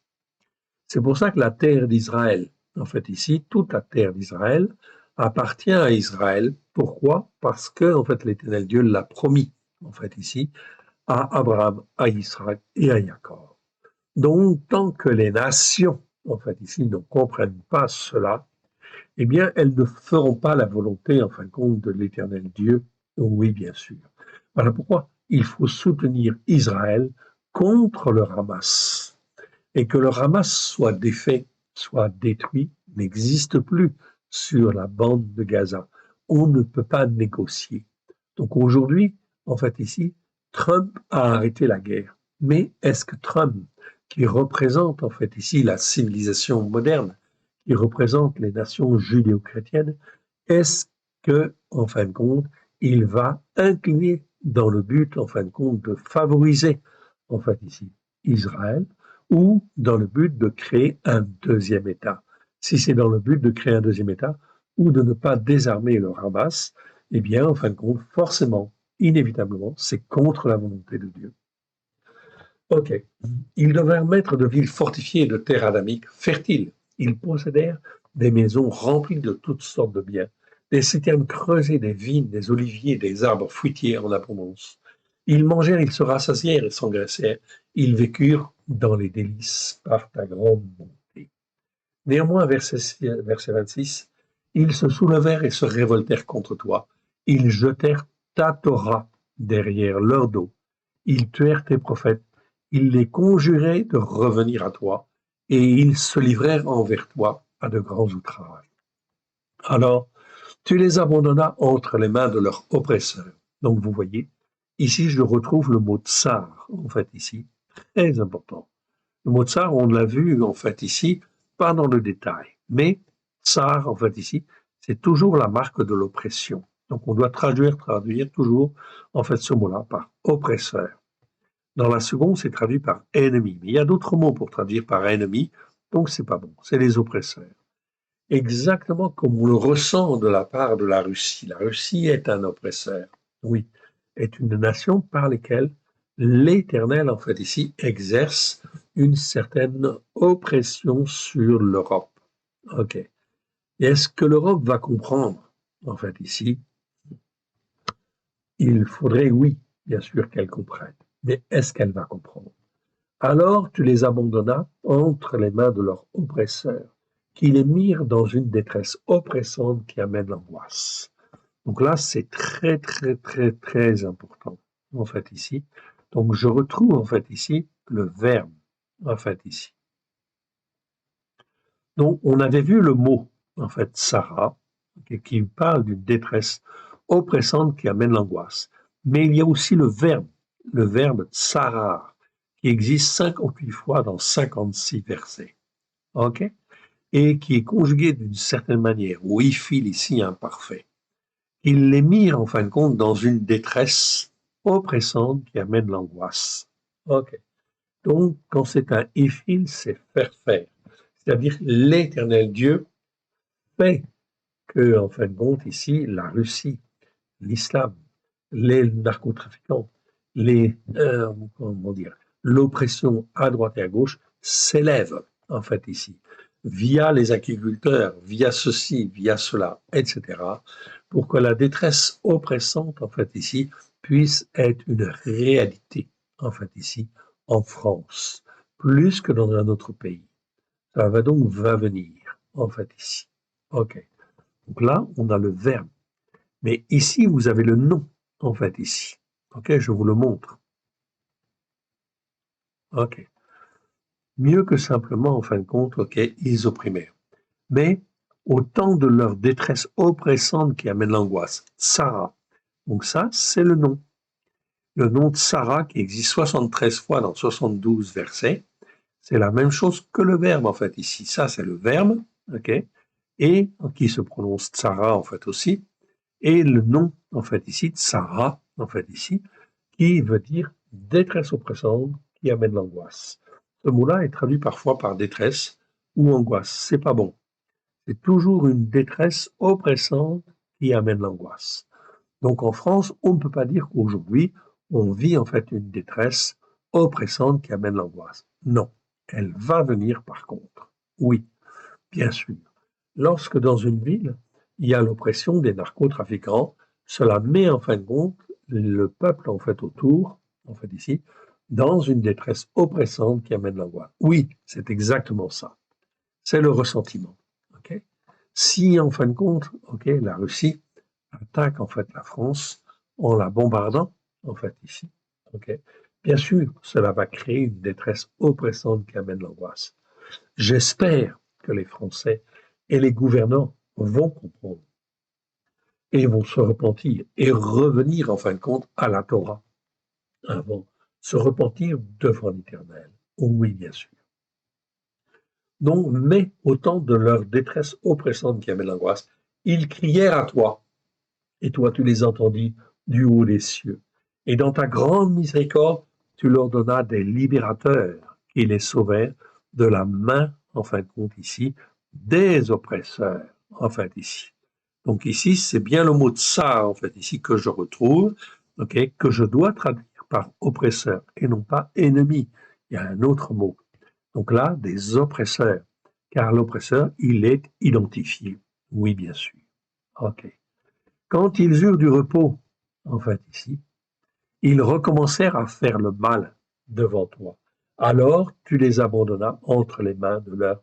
C'est pour ça que la terre d'Israël, en fait ici, toute la terre d'Israël appartient à Israël. Pourquoi? Parce que, en fait, l'Éternel Dieu l'a promis, en fait ici, à Abraham, à Israël et à Jacob. Donc, tant que les nations, en fait ici, ne comprennent pas cela, eh bien, elles ne feront pas la volonté, en fin de compte, de l'Éternel Dieu. Oui, bien sûr. Voilà pourquoi il faut soutenir Israël contre le Hamas. Et que le Hamas soit défait, soit détruit, n'existe plus sur la bande de Gaza. On ne peut pas négocier. Donc aujourd'hui, en fait ici, Trump a arrêté la guerre. Mais est-ce que Trump, qui représente en fait ici la civilisation moderne, qui représente les nations judéo-chrétiennes, est-ce que, en fin de compte, il va incliner dans le but, en fin de compte, de favoriser, en fait ici, Israël, ou dans le but de créer un deuxième État? Si c'est dans le but de créer un deuxième État, ou de ne pas désarmer le Hamas, eh bien, en fin de compte, forcément, inévitablement, c'est contre la volonté de Dieu. OK. Ils devinrent maîtres de villes fortifiées et de terres adamiques fertiles. Ils possédèrent des maisons remplies de toutes sortes de biens, des citernes creusées, des vignes, des oliviers, des arbres fruitiers en abondance. Ils mangèrent, ils se rassasièrent et s'engraissèrent. Ils vécurent dans les délices par ta grande bonté. Néanmoins, verset 26, ils se soulevèrent et se révoltèrent contre toi. Ils jetèrent ta Torah derrière leur dos. Ils tuèrent tes prophètes. Ils les conjuraient de revenir à toi, et ils se livrèrent envers toi à de grands outrages. Alors, tu les abandonnas entre les mains de leurs oppresseurs. Donc, vous voyez, ici, je retrouve le mot tsar, en fait, ici, très important. Le mot tsar, on l'a vu, en fait, ici, pas dans le détail, mais tsar, en fait, ici, c'est toujours la marque de l'oppression. Donc, on doit traduire toujours, en fait, ce mot-là par oppresseur. Dans la seconde, c'est traduit par ennemi. Mais il y a d'autres mots pour traduire par ennemi, donc c'est pas bon. C'est les oppresseurs. Exactement comme on le ressent de la part de la Russie. La Russie est un oppresseur. Oui, est une nation par laquelle l'Éternel, en fait, ici, exerce une certaine oppression sur l'Europe. OK. Et est-ce que l'Europe va comprendre, en fait, ici? Il faudrait, oui, bien sûr, qu'elle comprenne. Mais est-ce qu'elle va comprendre? Alors tu les abandonnas entre les mains de leurs oppresseurs, qui les mirent dans une détresse oppressante qui amène l'angoisse. Donc là, c'est très, très, très important, en fait, ici. Donc je retrouve, en fait, ici, le verbe, en fait, ici. Donc, on avait vu le mot, en fait, Sarah, qui parle d'une détresse oppressante qui amène l'angoisse. Mais il y a aussi le verbe tsara, qui existe 58 fois dans 56 versets. OK? Et qui est conjugué d'une certaine manière, où il file ici imparfait. Il les mit, en fin de compte, dans une détresse oppressante qui amène l'angoisse. OK. Donc, quand c'est un ifil, c'est faire faire. C'est-à-dire l'éternel Dieu fait que, en fin de compte, ici, la Russie, l'islam, les narcotrafiquants, comment dire, l'oppression à droite et à gauche s'élève, en fait, ici, via les agriculteurs, via ceci, via cela, etc., pour que la détresse oppressante, en fait, ici, puisse être une réalité, en fait, ici, en France, plus que dans un autre pays. Ça va venir, en fait, ici. OK. Donc là, on a le verbe. Mais ici, vous avez le nom, en fait, ici. OK, je vous le montre. OK. Mieux que simplement, en fin de compte, OK, ils opprimaient. Mais au temps de leur détresse oppressante qui amène l'angoisse, Sarah. Donc ça, c'est le nom. Le nom de Sarah qui existe 73 fois dans 72 versets, c'est la même chose que le verbe, en fait, ici. Ça, c'est le verbe, OK, et qui se prononce Sarah, en fait, aussi. Et le nom, en fait, ici, Sarah, en fait, ici, qui veut dire détresse oppressante qui amène l'angoisse. Ce mot-là est traduit parfois par détresse ou angoisse. C'est pas bon. C'est toujours une détresse oppressante qui amène l'angoisse. Donc en France, on ne peut pas dire qu'aujourd'hui, on vit en fait une détresse oppressante qui amène l'angoisse. Non, elle va venir par contre. Oui, bien sûr. Lorsque dans une ville, il y a l'oppression des narcotrafiquants, cela met en fin de compte le peuple en fait autour, en fait ici, dans une détresse oppressante qui amène l'angoisse. Oui, c'est exactement ça. C'est le ressentiment. Okay. Si en fin de compte, la Russie attaque en fait la France en la bombardant, en fait ici, bien sûr, cela va créer une détresse oppressante qui amène l'angoisse. J'espère que les Français et les gouvernants vont comprendre et vont se repentir et revenir en fin de compte à la Torah avant, se repentir devant l'Éternel. Oui, bien sûr. Non, mais au temps de leur détresse oppressante qui amène l'angoisse, ils crièrent à toi, et toi tu les entendis du haut des cieux. Et dans ta grande miséricorde, tu leur donnas des libérateurs qui les sauvèrent de la main, en fin de compte ici, des oppresseurs, en fait ici. Donc ici, c'est bien le mot tsar, en fait ici, que je retrouve, que je dois traduire par oppresseur et non pas ennemi. Il y a un autre mot. Donc là, des oppresseurs, car l'oppresseur, il est identifié. Oui, bien sûr. OK. Quand ils eurent du repos, en fait ici, ils recommencèrent à faire le mal devant toi. Alors tu les abandonnas entre les mains de leurs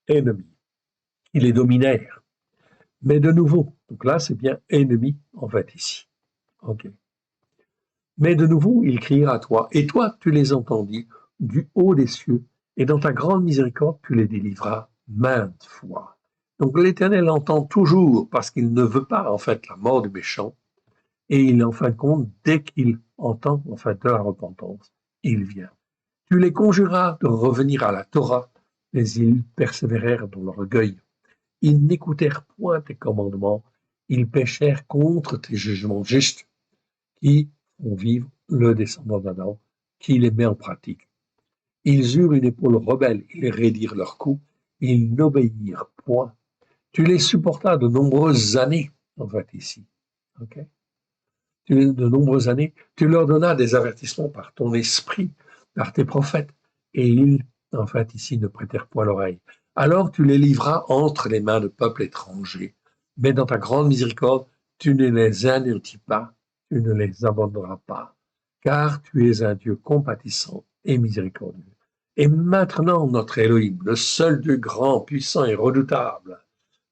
ennemis. Ils les dominèrent. Mais de nouveau, donc là c'est bien ennemi en fait ici. OK. Mais de nouveau ils crièrent à toi, et toi tu les entendis du haut des cieux, et dans ta grande miséricorde tu les délivras maintes fois. Donc l'Éternel entend toujours parce qu'il ne veut pas en fait la mort du méchant, et il en fin de compte, dès qu'il entend en fait de la repentance, il vient. Tu les conjuras de revenir à la Torah, mais ils persévérèrent dans l'orgueil. Ils n'écoutèrent point tes commandements, ils péchèrent contre tes jugements justes, qui font vivre le descendant d'Adam, qui les met en pratique. Ils eurent une épaule rebelle, ils raidirent leur cou, ils n'obéirent point. Tu les supportas de nombreuses années, en fait, ici. Okay? De nombreuses années, tu leur donnas des avertissements par ton esprit, par tes prophètes, et ils, en fait, ici, ne prêtèrent point l'oreille. Alors tu les livras entre les mains de peuples étrangers, mais dans ta grande miséricorde, tu ne les anéantis pas, tu ne les abandonneras pas, car tu es un Dieu compatissant et miséricordieux. Et maintenant, notre Elohim, le seul Dieu grand, puissant et redoutable,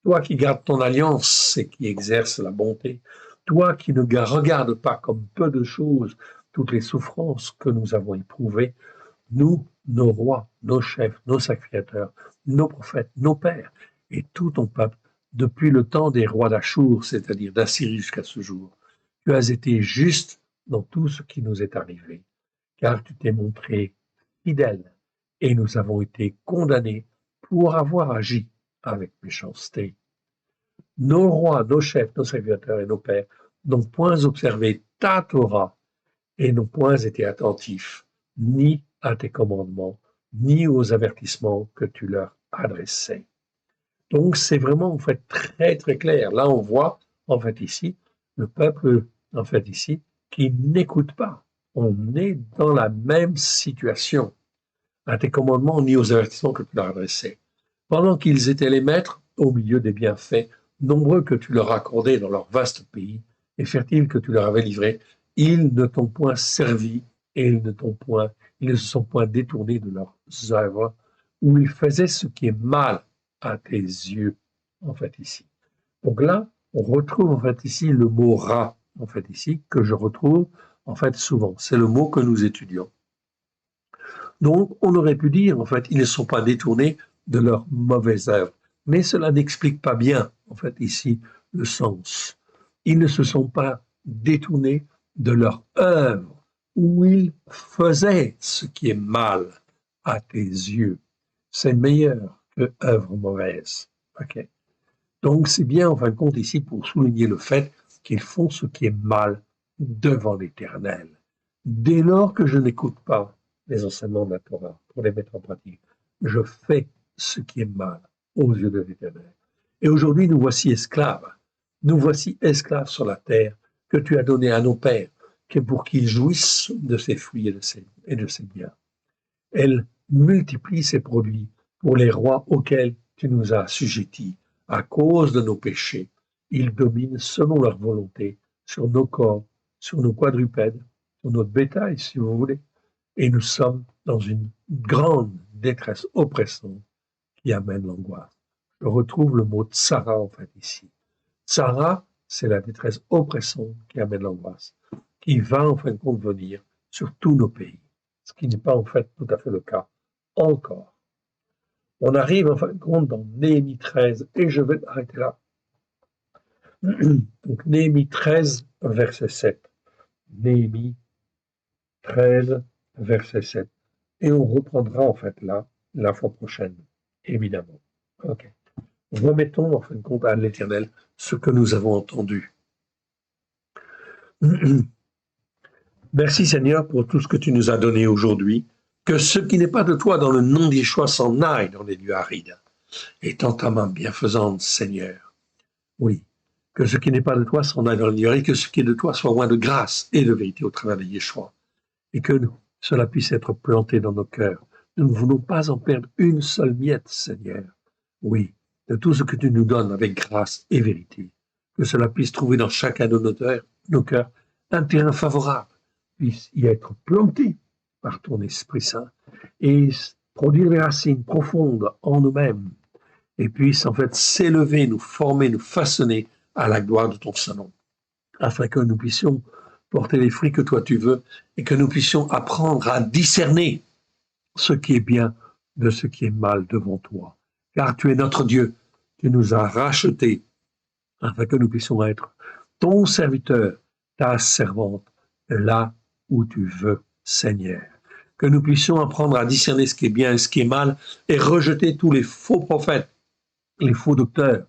toi qui gardes ton alliance et qui exerces la bonté, toi qui ne regardes pas comme peu de choses toutes les souffrances que nous avons éprouvées, nous, nos rois, nos chefs, nos sacrificateurs, nos prophètes, nos pères, et tout ton peuple, depuis le temps des rois d'Achour, c'est-à-dire d'Assyrie jusqu'à ce jour. Tu as été juste dans tout ce qui nous est arrivé, car tu t'es montré fidèle, et nous avons été condamnés pour avoir agi avec méchanceté. Nos rois, nos chefs, nos sacrificateurs et nos pères n'ont point observé ta Torah et n'ont point été attentifs ni à tes commandements, ni aux avertissements que tu leur adressais. Donc c'est vraiment en fait très très clair. Là on voit en fait ici le peuple en fait ici qui n'écoute pas. On est dans la même situation à tes commandements ni aux avertissements que tu leur adressais. Pendant qu'ils étaient les maîtres au milieu des bienfaits nombreux que tu leur accordais dans leur vaste pays et fertile que tu leur avais livré, ils ne t'ont point servi et ils ne se sont point détournés de leurs œuvres, où ils faisaient ce qui est mal à tes yeux, en fait, ici. Donc là, on retrouve, en fait, ici, le mot rat, en fait, ici, que je retrouve, en fait, souvent. C'est le mot que nous étudions. Donc, on aurait pu dire, en fait, ils ne sont pas détournés de leurs mauvaises œuvres. Mais cela n'explique pas bien, en fait, ici, le sens. Ils ne se sont pas détournés de leur œuvre, où ils faisaient ce qui est mal à tes yeux. C'est meilleur que œuvre mauvaise. Okay. Donc, c'est bien, en fin de compte, ici, pour souligner le fait qu'ils font ce qui est mal devant l'Éternel. Dès lors que je n'écoute pas les enseignements de la Torah pour les mettre en pratique, je fais ce qui est mal aux yeux de l'Éternel. Et aujourd'hui, nous voici esclaves. Nous voici esclaves sur la terre que tu as donnée à nos pères, pour qu'ils jouissent de ses fruits et de ses biens. Elle multiplie ses produits pour les rois auxquels tu nous as assujettis. À cause de nos péchés, ils dominent selon leur volonté sur nos corps, sur nos quadrupèdes, sur notre bétail, si vous voulez. Et nous sommes dans une grande détresse oppressante qui amène l'angoisse. Je retrouve le mot tsara en fait ici. Tsara, c'est la détresse oppressante qui amène l'angoisse, qui va en fin de compte venir sur tous nos pays, ce qui n'est pas en fait tout à fait le cas encore. On arrive en fin de compte dans Néhémie 13, et je vais m'arrêter là. Donc Néhémie 13, verset 7. Néhémie 13, verset 7. Et on reprendra en fait là, la fois prochaine, évidemment. Ok. Remettons en fin de compte à l'Éternel ce que nous avons entendu. Merci Seigneur pour tout ce que tu nous as donné aujourd'hui. Que ce qui n'est pas de toi dans le nom d'Yeshua s'en aille dans les lieux arides. Étends ta main bienfaisante, Seigneur. Oui, que ce qui n'est pas de toi s'en aille dans les lieux arides, que ce qui est de toi soit loin de grâce et de vérité au travers de Yeshua. Et que cela puisse être planté dans nos cœurs. Nous ne voulons pas en perdre une seule miette, Seigneur. Oui, de tout ce que tu nous donnes avec grâce et vérité. Que cela puisse trouver dans chacun de nos cœurs un terrain favorable, puisse y être planté par ton Esprit Saint et produire des racines profondes en nous-mêmes et puisse en fait s'élever, nous former, nous façonner à la gloire de ton Saint-Nom, afin que nous puissions porter les fruits que toi tu veux et que nous puissions apprendre à discerner ce qui est bien de ce qui est mal devant toi. Car tu es notre Dieu, tu nous as rachetés afin que nous puissions être ton serviteur, ta servante, là où tu veux, Seigneur. Que nous puissions apprendre à discerner ce qui est bien et ce qui est mal et rejeter tous les faux prophètes, les faux docteurs,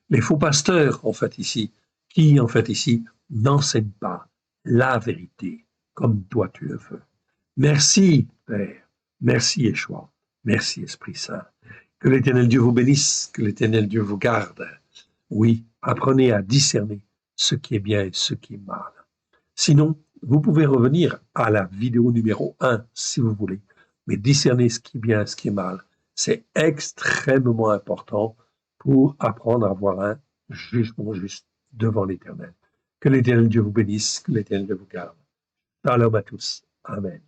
les faux pasteurs, en fait, ici, qui, en fait, ici, n'enseignent pas la vérité comme toi tu le veux. Merci, Père. Merci, Yeshua. Merci, Esprit Saint. Que l'Éternel Dieu vous bénisse, que l'Éternel Dieu vous garde. Oui, apprenez à discerner ce qui est bien et ce qui est mal. Sinon, vous pouvez revenir à la vidéo numéro 1 si vous voulez, mais discerner ce qui est bien et ce qui est mal, c'est extrêmement important pour apprendre à avoir un jugement juste devant l'Éternel. Que l'Éternel Dieu vous bénisse, que l'Éternel Dieu vous garde. Shalom à tous. Amen.